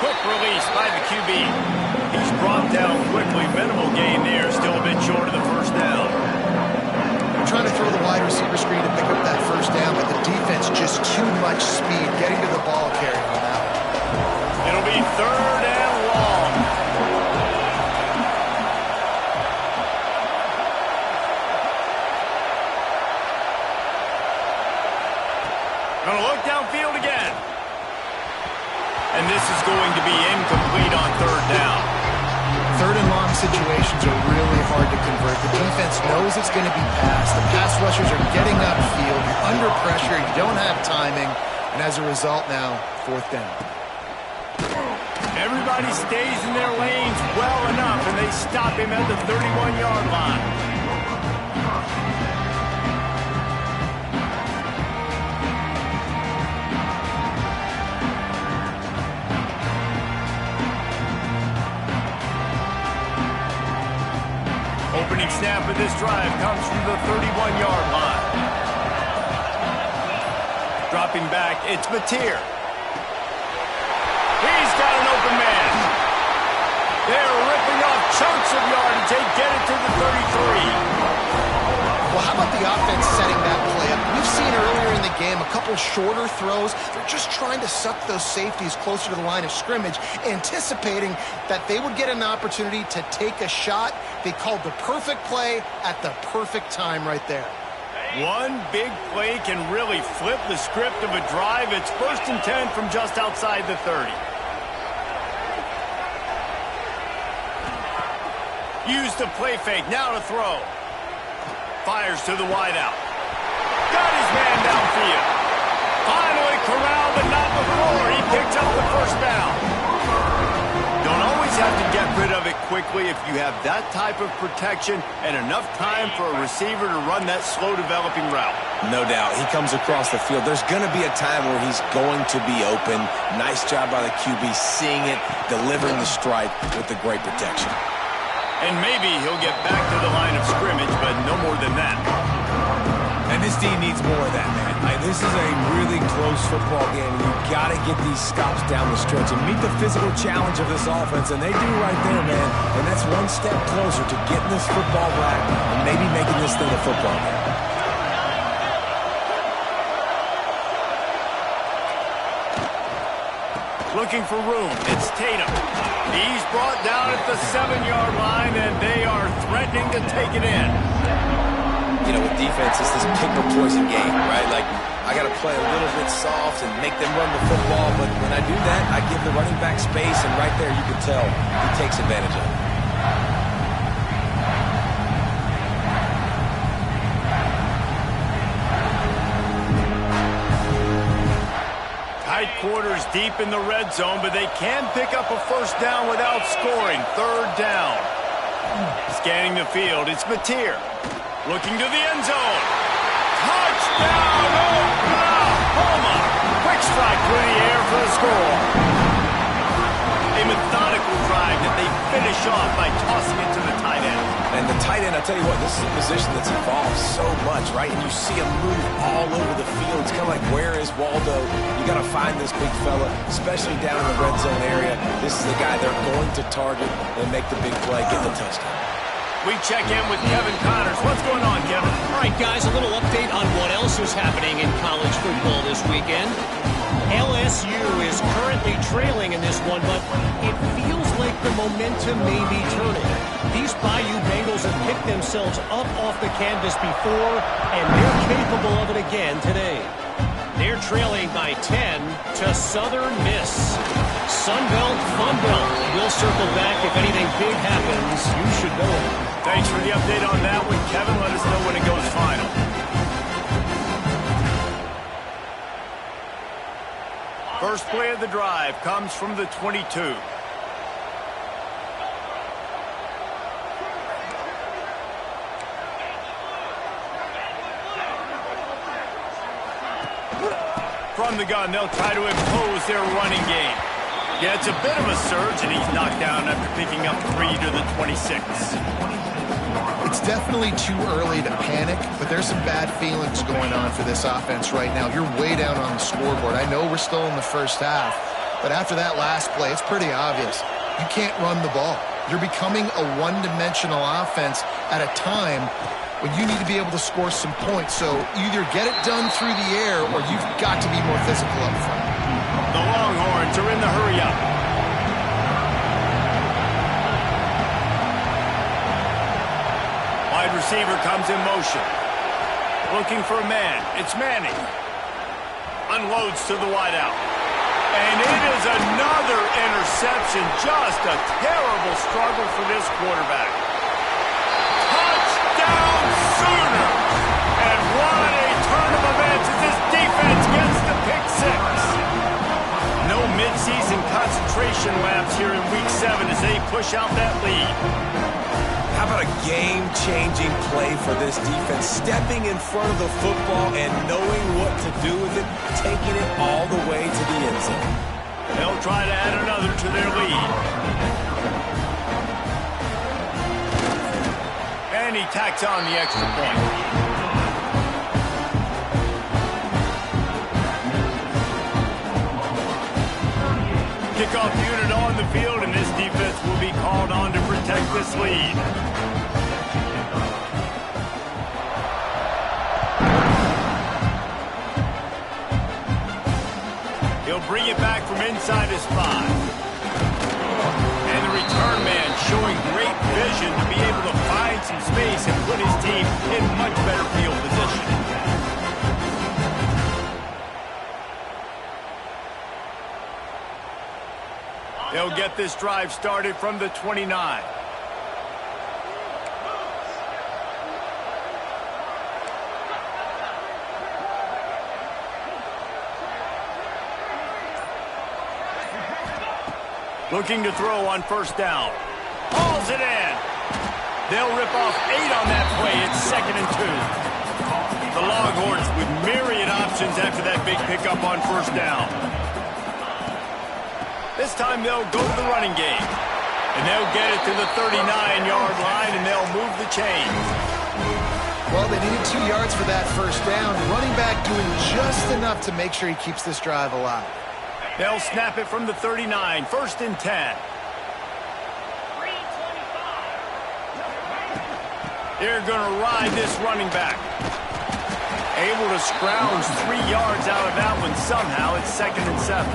Quick release by the QB. He's brought down quickly. Minimal gain there, still a bit short of the first down. Trying to throw the wide receiver screen to pick up that first down, but the defense just too much speed getting to the ball carrier on that one. It'll be third and long. Gonna look downfield again. And this is going to be incomplete on third down. Third and long situations are really hard to convert. The defense knows it's going to be passed. The pass rushers are getting upfield. You're under pressure. You don't have timing. And as a result now, fourth down. Everybody stays in their lanes well enough, and they stop him at the 31-yard line. Opening snap of this drive comes from the 31-yard line. Dropping back, it's Mateer. He's got an open man. They're ripping off chunks of yardage. They get it to the 33. Well, how about the offense setting that play up? We've seen earlier in the game a couple shorter throws. They're just trying to suck those safeties closer to the line of scrimmage, anticipating that they would get an opportunity to take a shot. They called the perfect play at the perfect time right there. One big play can really flip the script of a drive. It's 1st and 10 from just outside the 30. Use the play fake, now to throw. Fires to the wideout. Got his man downfield. Finally corralled, but not before. He picked up the first down. Don't always have to get rid of it quickly if you have that type of protection and enough time for a receiver to run that slow-developing route. No doubt. He comes across the field. There's going to be a time where he's going to be open. Nice job by the QB seeing it, delivering the strike with the great protection. And maybe he'll get back to the line of scrimmage, but no more than that. And this team needs more of that, man. This is a really close football game, and you've got to get these stops down the stretch and meet the physical challenge of this offense, and they do right there, man. And that's one step closer to getting this football back and maybe making this thing a football game. Looking for room. It's Tatum. He's brought down at the 7-yard line, and they are threatening to take it in. You know, with defense, it's this pick or poison game, right? Like, I got to play a little bit soft and make them run the football, but when I do that, I give the running back space, and right there you can tell he takes advantage of it. Tight quarters deep in the red zone, but they can pick up a first down without scoring. Third down. Scanning the field, it's Mateer. Looking to the end zone. Touchdown, Oklahoma! Quick strike through the air for the score. A methodical drive that they finish off by tossing it to the tight end. And the tight end, I tell you what, this is a position that's evolved so much, right? And you see him move all over the field. It's kind of like, where is Waldo? You got to find this big fella, especially down in the red zone area. This is the guy they're going to target and make the big play, get the touchdown. We check in with Kevin Connors. What's going on, Kevin? All right, guys, a little update on what else is happening in college football this weekend. LSU is currently trailing in this one, but it feels like the momentum may be turning. These Bayou Bengals have picked themselves up off the canvas before, and they're capable of it again today. They're trailing by 10 to Southern Miss. Sunbelt, Funbelt. We'll circle back if anything big happens. You should know it. Thanks for the update on that one, Kevin. Let us know when it goes final. First play of the drive comes from the 22. From the gun, they'll try to impose their running game. Gets a bit of a surge, and he's knocked down after picking up 3 to the 26. It's definitely too early to panic, but there's some bad feelings going on for this offense right now. You're way down on the scoreboard. I know we're still in the first half, but after that last play, it's pretty obvious. You can't run the ball. You're becoming a one-dimensional offense at a time when you need to be able to score some points. So either get it done through the air or you've got to be more physical up front. The Longhorns are in the hurry-up. Wide receiver comes in motion. Looking for a man. It's Manning. Unloads to the wideout. And it is another interception. Just a terrible struggle for this quarterback. Touchdown Sooners! And what a turn of events as this defense gets the pick six. No midseason concentration lapse here in Week 7 as they push out that lead. How about a game-changing play for this defense? Stepping in front of the football and knowing what to do with it, taking it all the way to the end zone. They'll try to add another to their lead. And he tacks on the extra point. Kickoff unit on the field, and this defense will be called on to protect this lead. He'll bring it back from inside his 5. And the return man showing great vision to be able to find some space and put his team in much better field position. They'll get this drive started from the 29. Looking to throw on first down. Hauls it in. They'll rip off 8 on that play. It's 2nd and 2. The Longhorns with myriad options after that big pickup on first down. This time they'll go to the running game. And they'll get it to the 39-yard line, and they'll move the chains. Well, they needed 2 yards for that first down. The running back doing just enough to make sure he keeps this drive alive. They'll snap it from the 39, 1st and 10. They're going to ride this running back. Able to scrounge 3 yards out of that one somehow. It's 2nd and 7.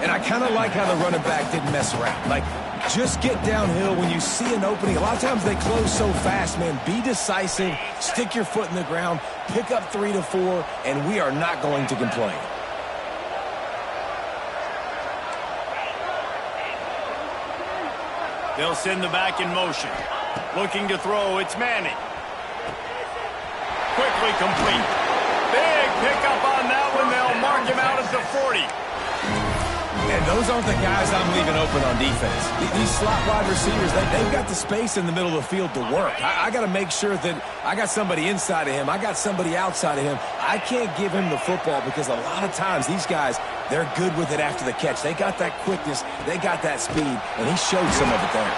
And I kind of like how the running back didn't mess around. Like, just get downhill when you see an opening. A lot of times they close so fast, man. Be decisive, stick your foot in the ground, pick up 3 to 4, and we are not going to complain. They'll send the back in motion. Looking to throw, it's Manning. Quickly complete. Big pickup on that one. They'll mark him out at the 40. And those aren't the guys I'm leaving open on defense. These slot wide receivers, they've got the space in the middle of the field to work. I got to make sure that I got somebody inside of him. I got somebody outside of him. I can't give him the football because a lot of times these guys, they're good with it after the catch. They got that quickness. They got that speed, and he showed some of it there.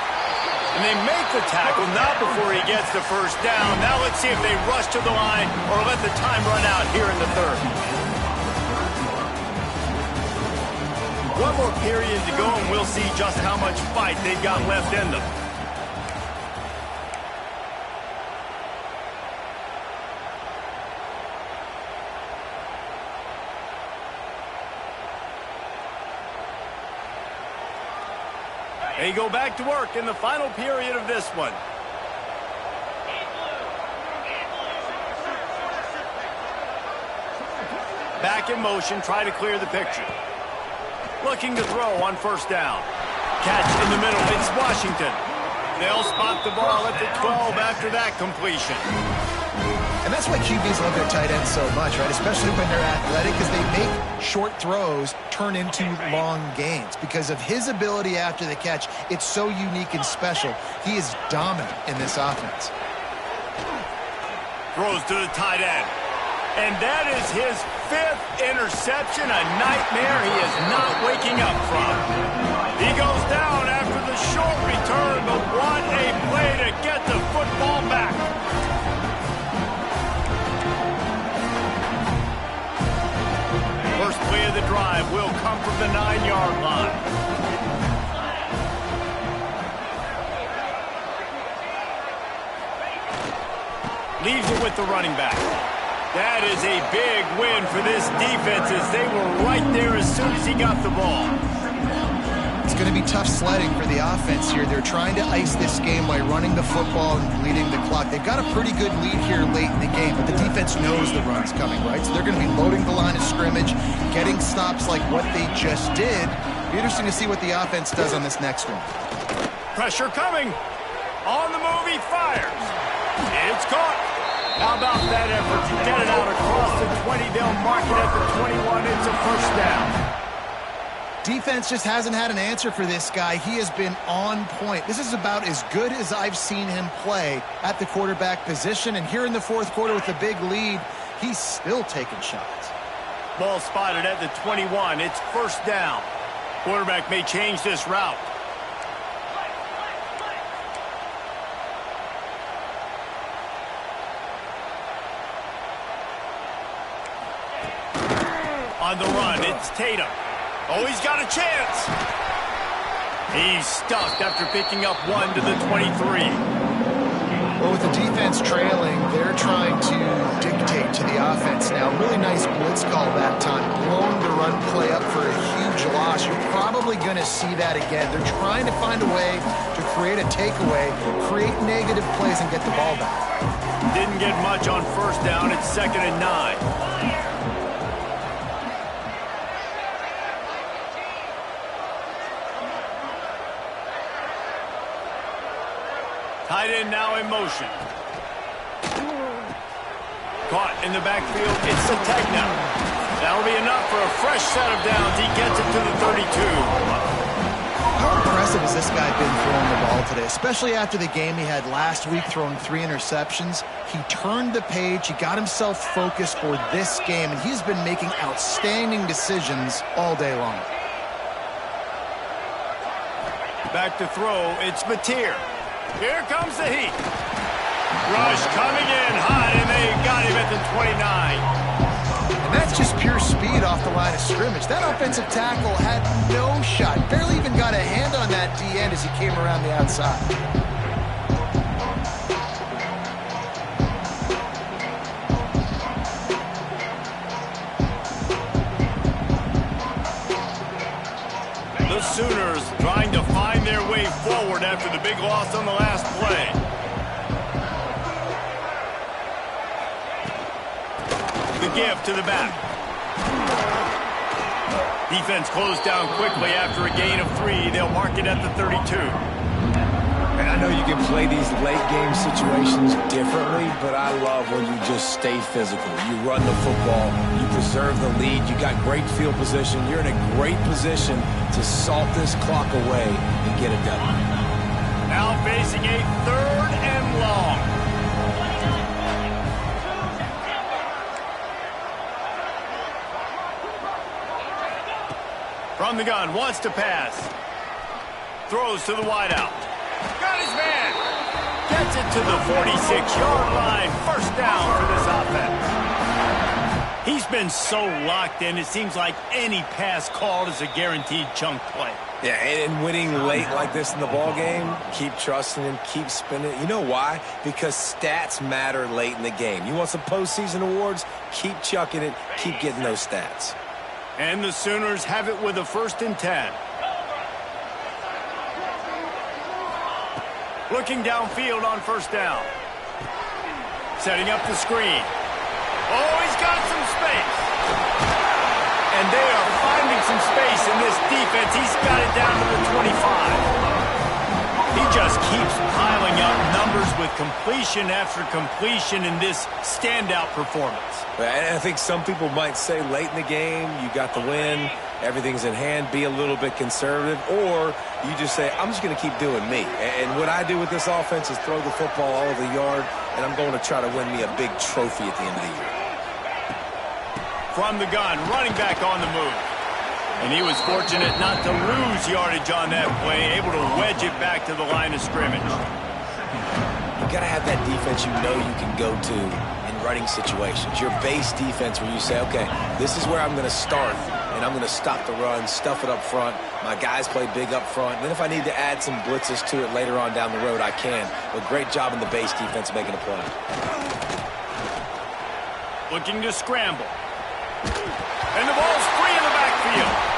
And they make the tackle, not before he gets the first down. Now let's see if they rush to the line or let the time run out here in the 3rd. One more period to go, and we'll see just how much fight they've got left in them. They go back to work in the final period of this one. Back in motion, try to clear the picture. Looking to throw on first down. Catch in the middle, it's Washington. They'll spot the ball at the 12 after that completion. And that's why QBs love their tight ends so much, right? Especially when they're athletic, because they make short throws turn into long gains. Because of his ability after the catch, it's so unique and special. He is dominant in this offense. Throws to the tight end. And that is his 5th interception, a nightmare he is not waking up from. He goes down after the short return, but what a play to get the football back. First play of the drive will come from the 9-yard line. Leaves it with the running back. That is a big win for this defense as they were right there as soon as he got the ball. It's going to be tough sledding for the offense here. They're trying to ice this game by running the football and bleeding the clock. They've got a pretty good lead here late in the game, but the defense knows the run's coming, right? So they're going to be loading the line of scrimmage, getting stops like what they just did. Be interesting to see what the offense does on this next one. Pressure coming. On the move, he fires. It's caught. How about that effort to get it out across the 20? They'll mark it at the 21. It's a first down. Defense just hasn't had an answer for this guy. He has been on point. This is about as good as I've seen him play at the quarterback position. And here in the fourth quarter with a big lead, he's still taking shots. Ball spotted at the 21. It's first down. Quarterback may change this route. On the run, it's Tatum. Oh, he's got a chance. He's stuffed after picking up 1 to the 23. Well, with the defense trailing, they're trying to dictate to the offense now. Really nice blitz call that time. Blowing the run play up for a huge loss. You're probably going to see that again. They're trying to find a way to create a takeaway, create negative plays, and get the ball back. Didn't get much on first down. It's 2nd and 9. Tight end now in motion. Caught in the backfield. It's Sategna. That'll be enough for a fresh set of downs. He gets it to the 32. How impressive has this guy been throwing the ball today, especially after the game he had last week throwing 3 interceptions. He turned the page. He got himself focused for this game, and he's been making outstanding decisions all day long. Back to throw. It's Mateer. Here comes the heat. Rush coming in hot, and they got him at the 29. And that's just pure speed off the line of scrimmage. That offensive tackle had no shot. Barely even got a hand on that D-end as he came around the outside. The Sooners trying to find their way forward after the big loss on the last play. The give to the back. Defense closed down quickly after a gain of 3. They'll mark it at the 32. And I know you can play these late game situations differently, but I love when you just stay physical. You run the football, you preserve the lead, you got great field position, you're in a great position to salt this clock away and get it done. Now facing a 3rd and long. From the gun, wants to pass. Throws to the wideout. Got his man. Gets it to the 46-yard line. First down for this offense. He's been so locked in, it seems like any pass called is a guaranteed chunk play. Yeah, and winning late like this in the ball game, keep trusting him, keep spinning. You know why? Because stats matter late in the game. You want some postseason awards? Keep chucking it, keep getting those stats. And the Sooners have it with a 1st and 10. Looking downfield on first down. Setting up the screen. Oh, he's got some space. and they are finding some space in this defense. He's got it down to the 25. He just keeps piling up numbers with completion after completion in this standout performance. And I think some people might say late in the game, you got the win, everything's in hand, be a little bit conservative, or you just say, I'm just going to keep doing me. And what I do with this offense is throw the football all over the yard, and I'm going to try to win me a big trophy at the end of the year. From the gun, running back on the move. And he was fortunate not to lose yardage on that play, able to wedge it back to the line of scrimmage. You got to have that defense you know you can go to in running situations. Your base defense where you say, okay, this is where I'm going to start, and I'm going to stop the run, stuff it up front. My guys play big up front. And then if I need to add some blitzes to it later on down the road, I can. But great job in the base defense making a play. Looking to scramble. And the ball's free in the backfield.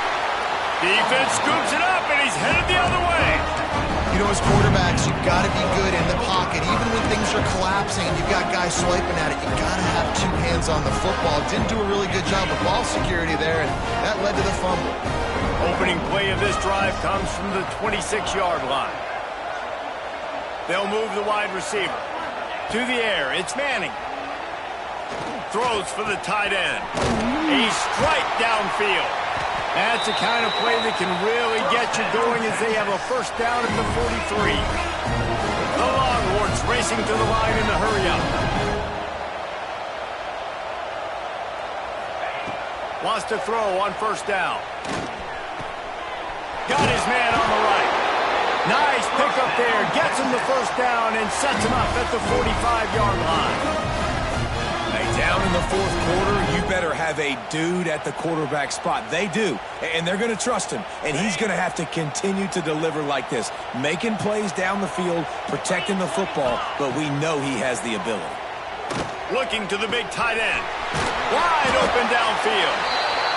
Defense scoops it up, and he's headed the other way. You know, as quarterbacks, you've got to be good in the pocket. Even when things are collapsing and you've got guys swiping at it, you've got to have two hands on the football. Didn't do a really good job of ball security there, and that led to the fumble. Opening play of this drive comes from the 26-yard line. They'll move the wide receiver. To the air, it's Manning. Throws for the tight end. A strike downfield. That's the kind of play that can really get you going as they have a first down at the 43. The Longhorns racing to the line in the hurry-up. Wants to throw on first down. Got his man on the right. Nice pickup there. Gets him the first down and sets him up at the 45-yard line. Down in the fourth quarter, you better have a dude at the quarterback spot. They do, and they're going to trust him, and he's going to have to continue to deliver like this, making plays down the field, protecting the football, but we know he has the ability. Looking to the big tight end. Wide open downfield.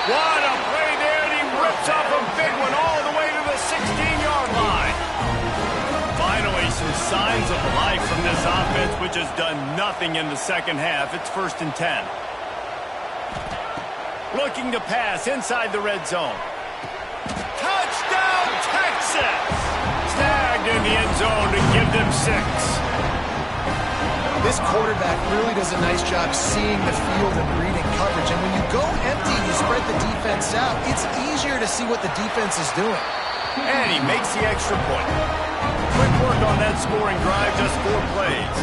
What a play there, and he rips off a big one all the way to the 16-yard line. Finally, some signs of life from this offense, which has done nothing in the second half. It's 1st and 10. Looking to pass inside the red zone. Touchdown, Texas! Snagged in the end zone to give them 6. This quarterback really does a nice job seeing the field and reading coverage. And when you go empty, you spread the defense out, it's easier to see what the defense is doing. And he makes the extra point. Quick work on that scoring drive, just 4 plays.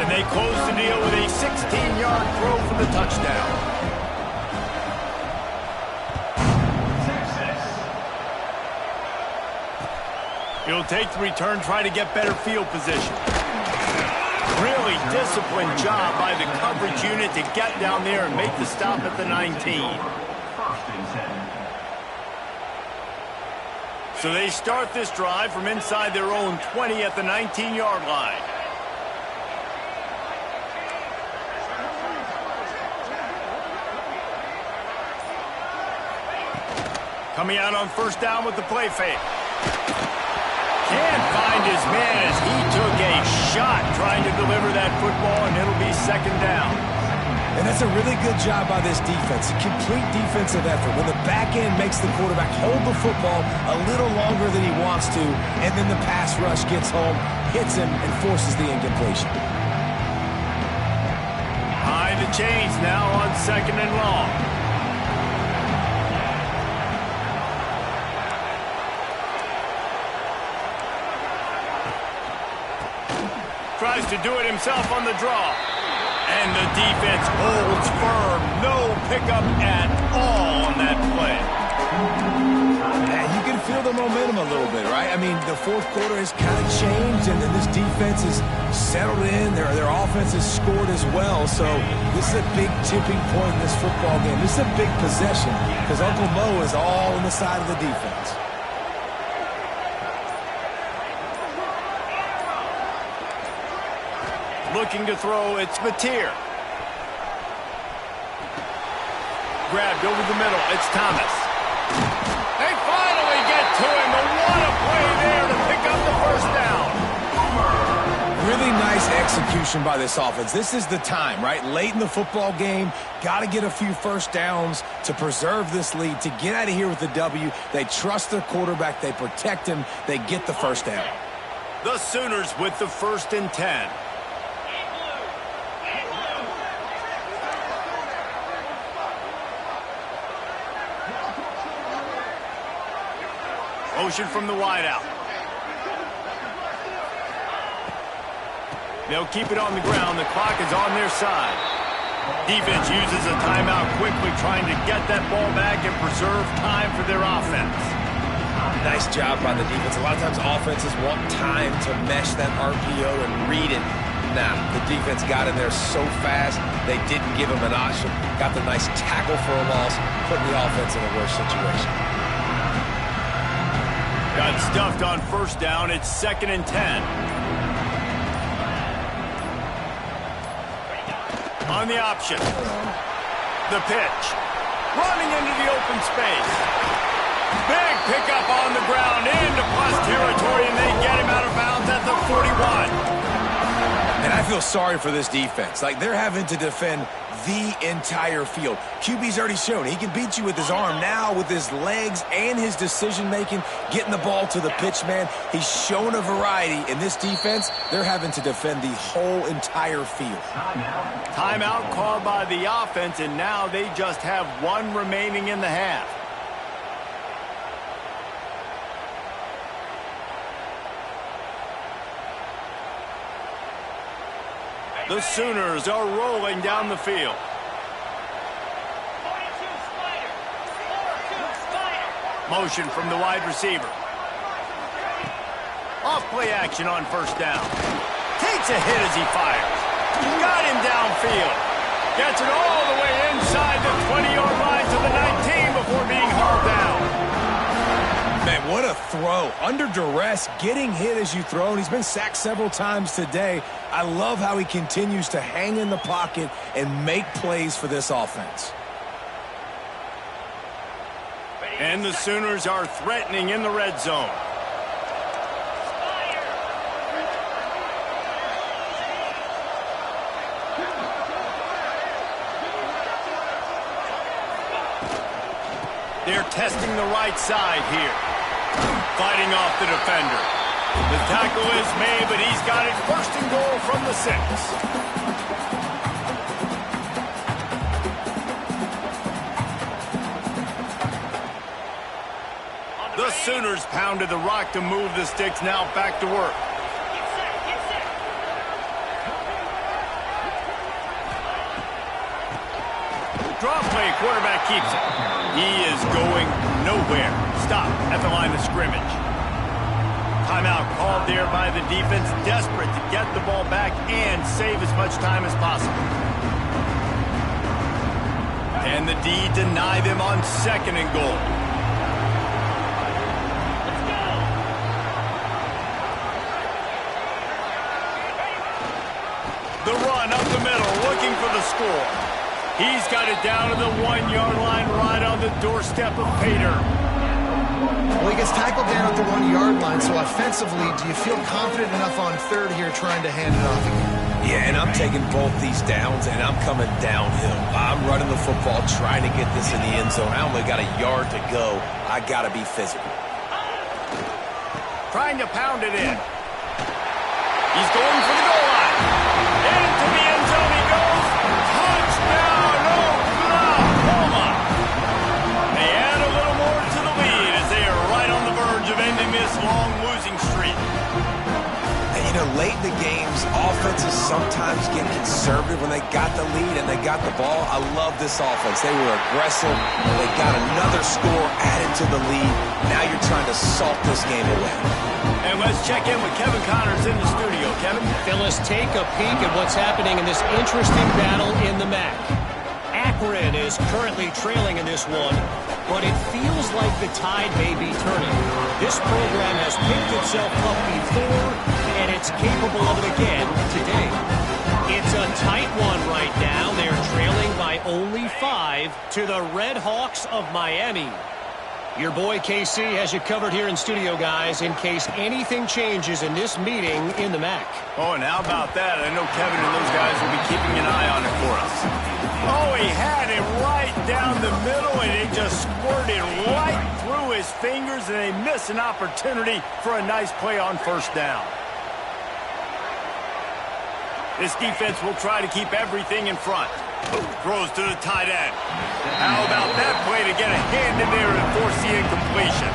And they close the deal with a 16-yard throw for the touchdown. He'll take the return, try to get better field position. Really disciplined job by the coverage unit to get down there and make the stop at the 19. So they start this drive from inside their own 20 at the 19-yard line. Coming out on first down with the play fake. Can't find his man as he took a shot trying to deliver that football, and it'll be 2nd down. And that's a really good job by this defense. A complete defensive effort. When the back end makes the quarterback hold the football a little longer than he wants to, and then the pass rush gets home, hits him, and forces the incompletion. High the chains now on 2nd and long. Tries to do it himself on the draw. And the defense holds firm. No pickup at all on that play. And you can feel the momentum a little bit, right? I mean, the fourth quarter has kind of changed, and then this defense is settled in. Their offense has scored as well. So this is a big tipping point in this football game. This is a big possession because Uncle Mo is all on the side of the defense. Looking to throw, it's Mateer. Grabbed over the middle, it's Thomas. They finally get to him, and what a play there to pick up the first down. Really nice execution by this offense. This is the time, right? Late in the football game, got to get a few first downs to preserve this lead, to get out of here with the W. They trust their quarterback. They protect him. They get the first down. The Sooners with the 1st and 10. Motion from the wideout. They'll keep it on the ground. The clock is on their side. Defense uses a timeout quickly, trying to get that ball back and preserve time for their offense. Nice job by the defense. A lot of times offenses want time to mesh that RPO and read it. Nah, the defense got in there so fast, they didn't give him an option. Got the nice tackle for a loss, putting the offense in a worse situation. Got stuffed on 1st down. It's 2nd and 10. On the option. The pitch. Running into the open space. Big pickup on the ground into plus territory, and they get him out of bounds at the 41. And I feel sorry for this defense. Like, they're having to defend the entire field. QB's already shown he can beat you with his arm. Now with his legs and his decision-making, getting the ball to the pitch man, he's shown a variety. In this defense, they're having to defend the whole entire field. Timeout called by the offense, and now they just have 1 remaining in the half. The Sooners are rolling down the field. Motion from the wide receiver. Off play action on 1st down. Takes a hit as he fires. Got him downfield. Gets it all the way inside the 20-yard line to the 19 before being hauled down. Man, what a throw. Under duress, getting hit as you throw, and he's been sacked several times today. I love how he continues to hang in the pocket and make plays for this offense. And the Sooners are threatening in the red zone. They're testing the right side here. Fighting off the defender. The tackle is made, but he's got it 1st and goal from the 6. The Sooners pounded the rock to move the sticks, now back to work. Draw play, quarterback keeps it. He is going nowhere. Stop at the line of scrimmage. Timeout called there by the defense, desperate to get the ball back and save as much time as possible. And the D deny them on 2nd and goal. The run up the middle, looking for the score. He's got it down to the 1-yard line, right on the doorstep of Pater. Well, he gets tackled down at the 1-yard line, so offensively, do you feel confident enough on 3rd here trying to hand it off again? Yeah, and I'm taking both these downs, and I'm coming downhill. I'm running the football, trying to get this in the end zone. I only got a yard to go. I got to be physical. Trying to pound it in. He's going for the goal line. Into the end zone he goes. Touchdown, Oklahoma. They add a little more to the lead as they are right on the verge of ending this long losing streak. And, you know, late in the games, offenses sometimes get conservative when they got the lead and they got the ball. I love this offense. They were aggressive, and they got another score added to the lead. Now you're trying to salt this game away. And let's check in with Kevin Connors in the studio. Kevin? Phyllis, take a peek at what's happening in this interesting battle in the MAC. Akron is currently trailing in this one, but it feels like the tide may be turning. This program has picked itself up before, and it's capable of it again today. It's a tight one right now. They're trailing by only 5 to the Red Hawks of Miami. Your boy KC has you covered here in studio, guys, in case anything changes in this meeting in the MAC. Oh, and how about that? I know Kevin and those guys will be keeping an eye on it for us. Oh, he had it right down the middle, and it just squirted right through his fingers, and they missed an opportunity for a nice play on first down. This defense will try to keep everything in front. Throws to the tight end. How about that play to get a hand in there and force the incompletion?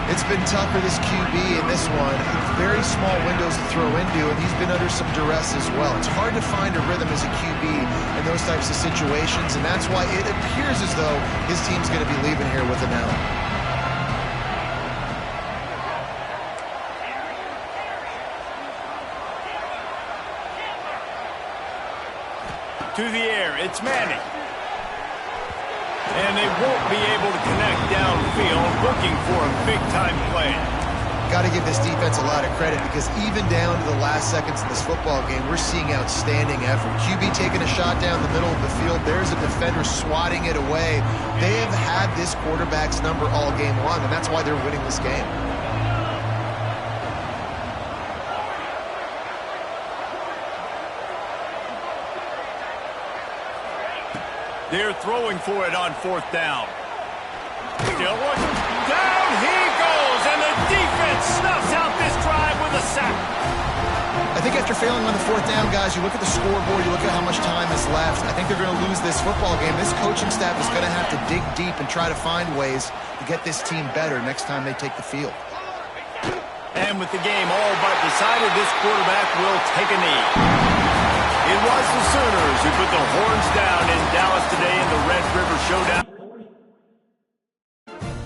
It's been tough for this QB in this one. Very small windows to throw into, and he's been under some duress as well. It's hard to find a rhythm as a QB in those types of situations, and that's why it appears as though his team's going to be leaving here with an L. To the air, it's Manning. And they won't be able to connect downfield, looking for a big-time play. Got to give this defense a lot of credit because even down to the last seconds in this football game, we're seeing outstanding effort. QB taking a shot down the middle of the field. There's a defender swatting it away. They have had this quarterback's number all game long, and that's why they're winning this game. They're throwing for it on fourth down. Still looking. Down he goes, and the defense snuffs out this drive with a sack. I think after failing on the fourth down, guys, you look at the scoreboard, you look at how much time is left. I think they're going to lose this football game. This coaching staff is going to have to dig deep and try to find ways to get this team better next time they take the field. And with the game all but decided, this quarterback will take a knee. It was the Sooners who put the horns down in Dallas today in the Red River Showdown.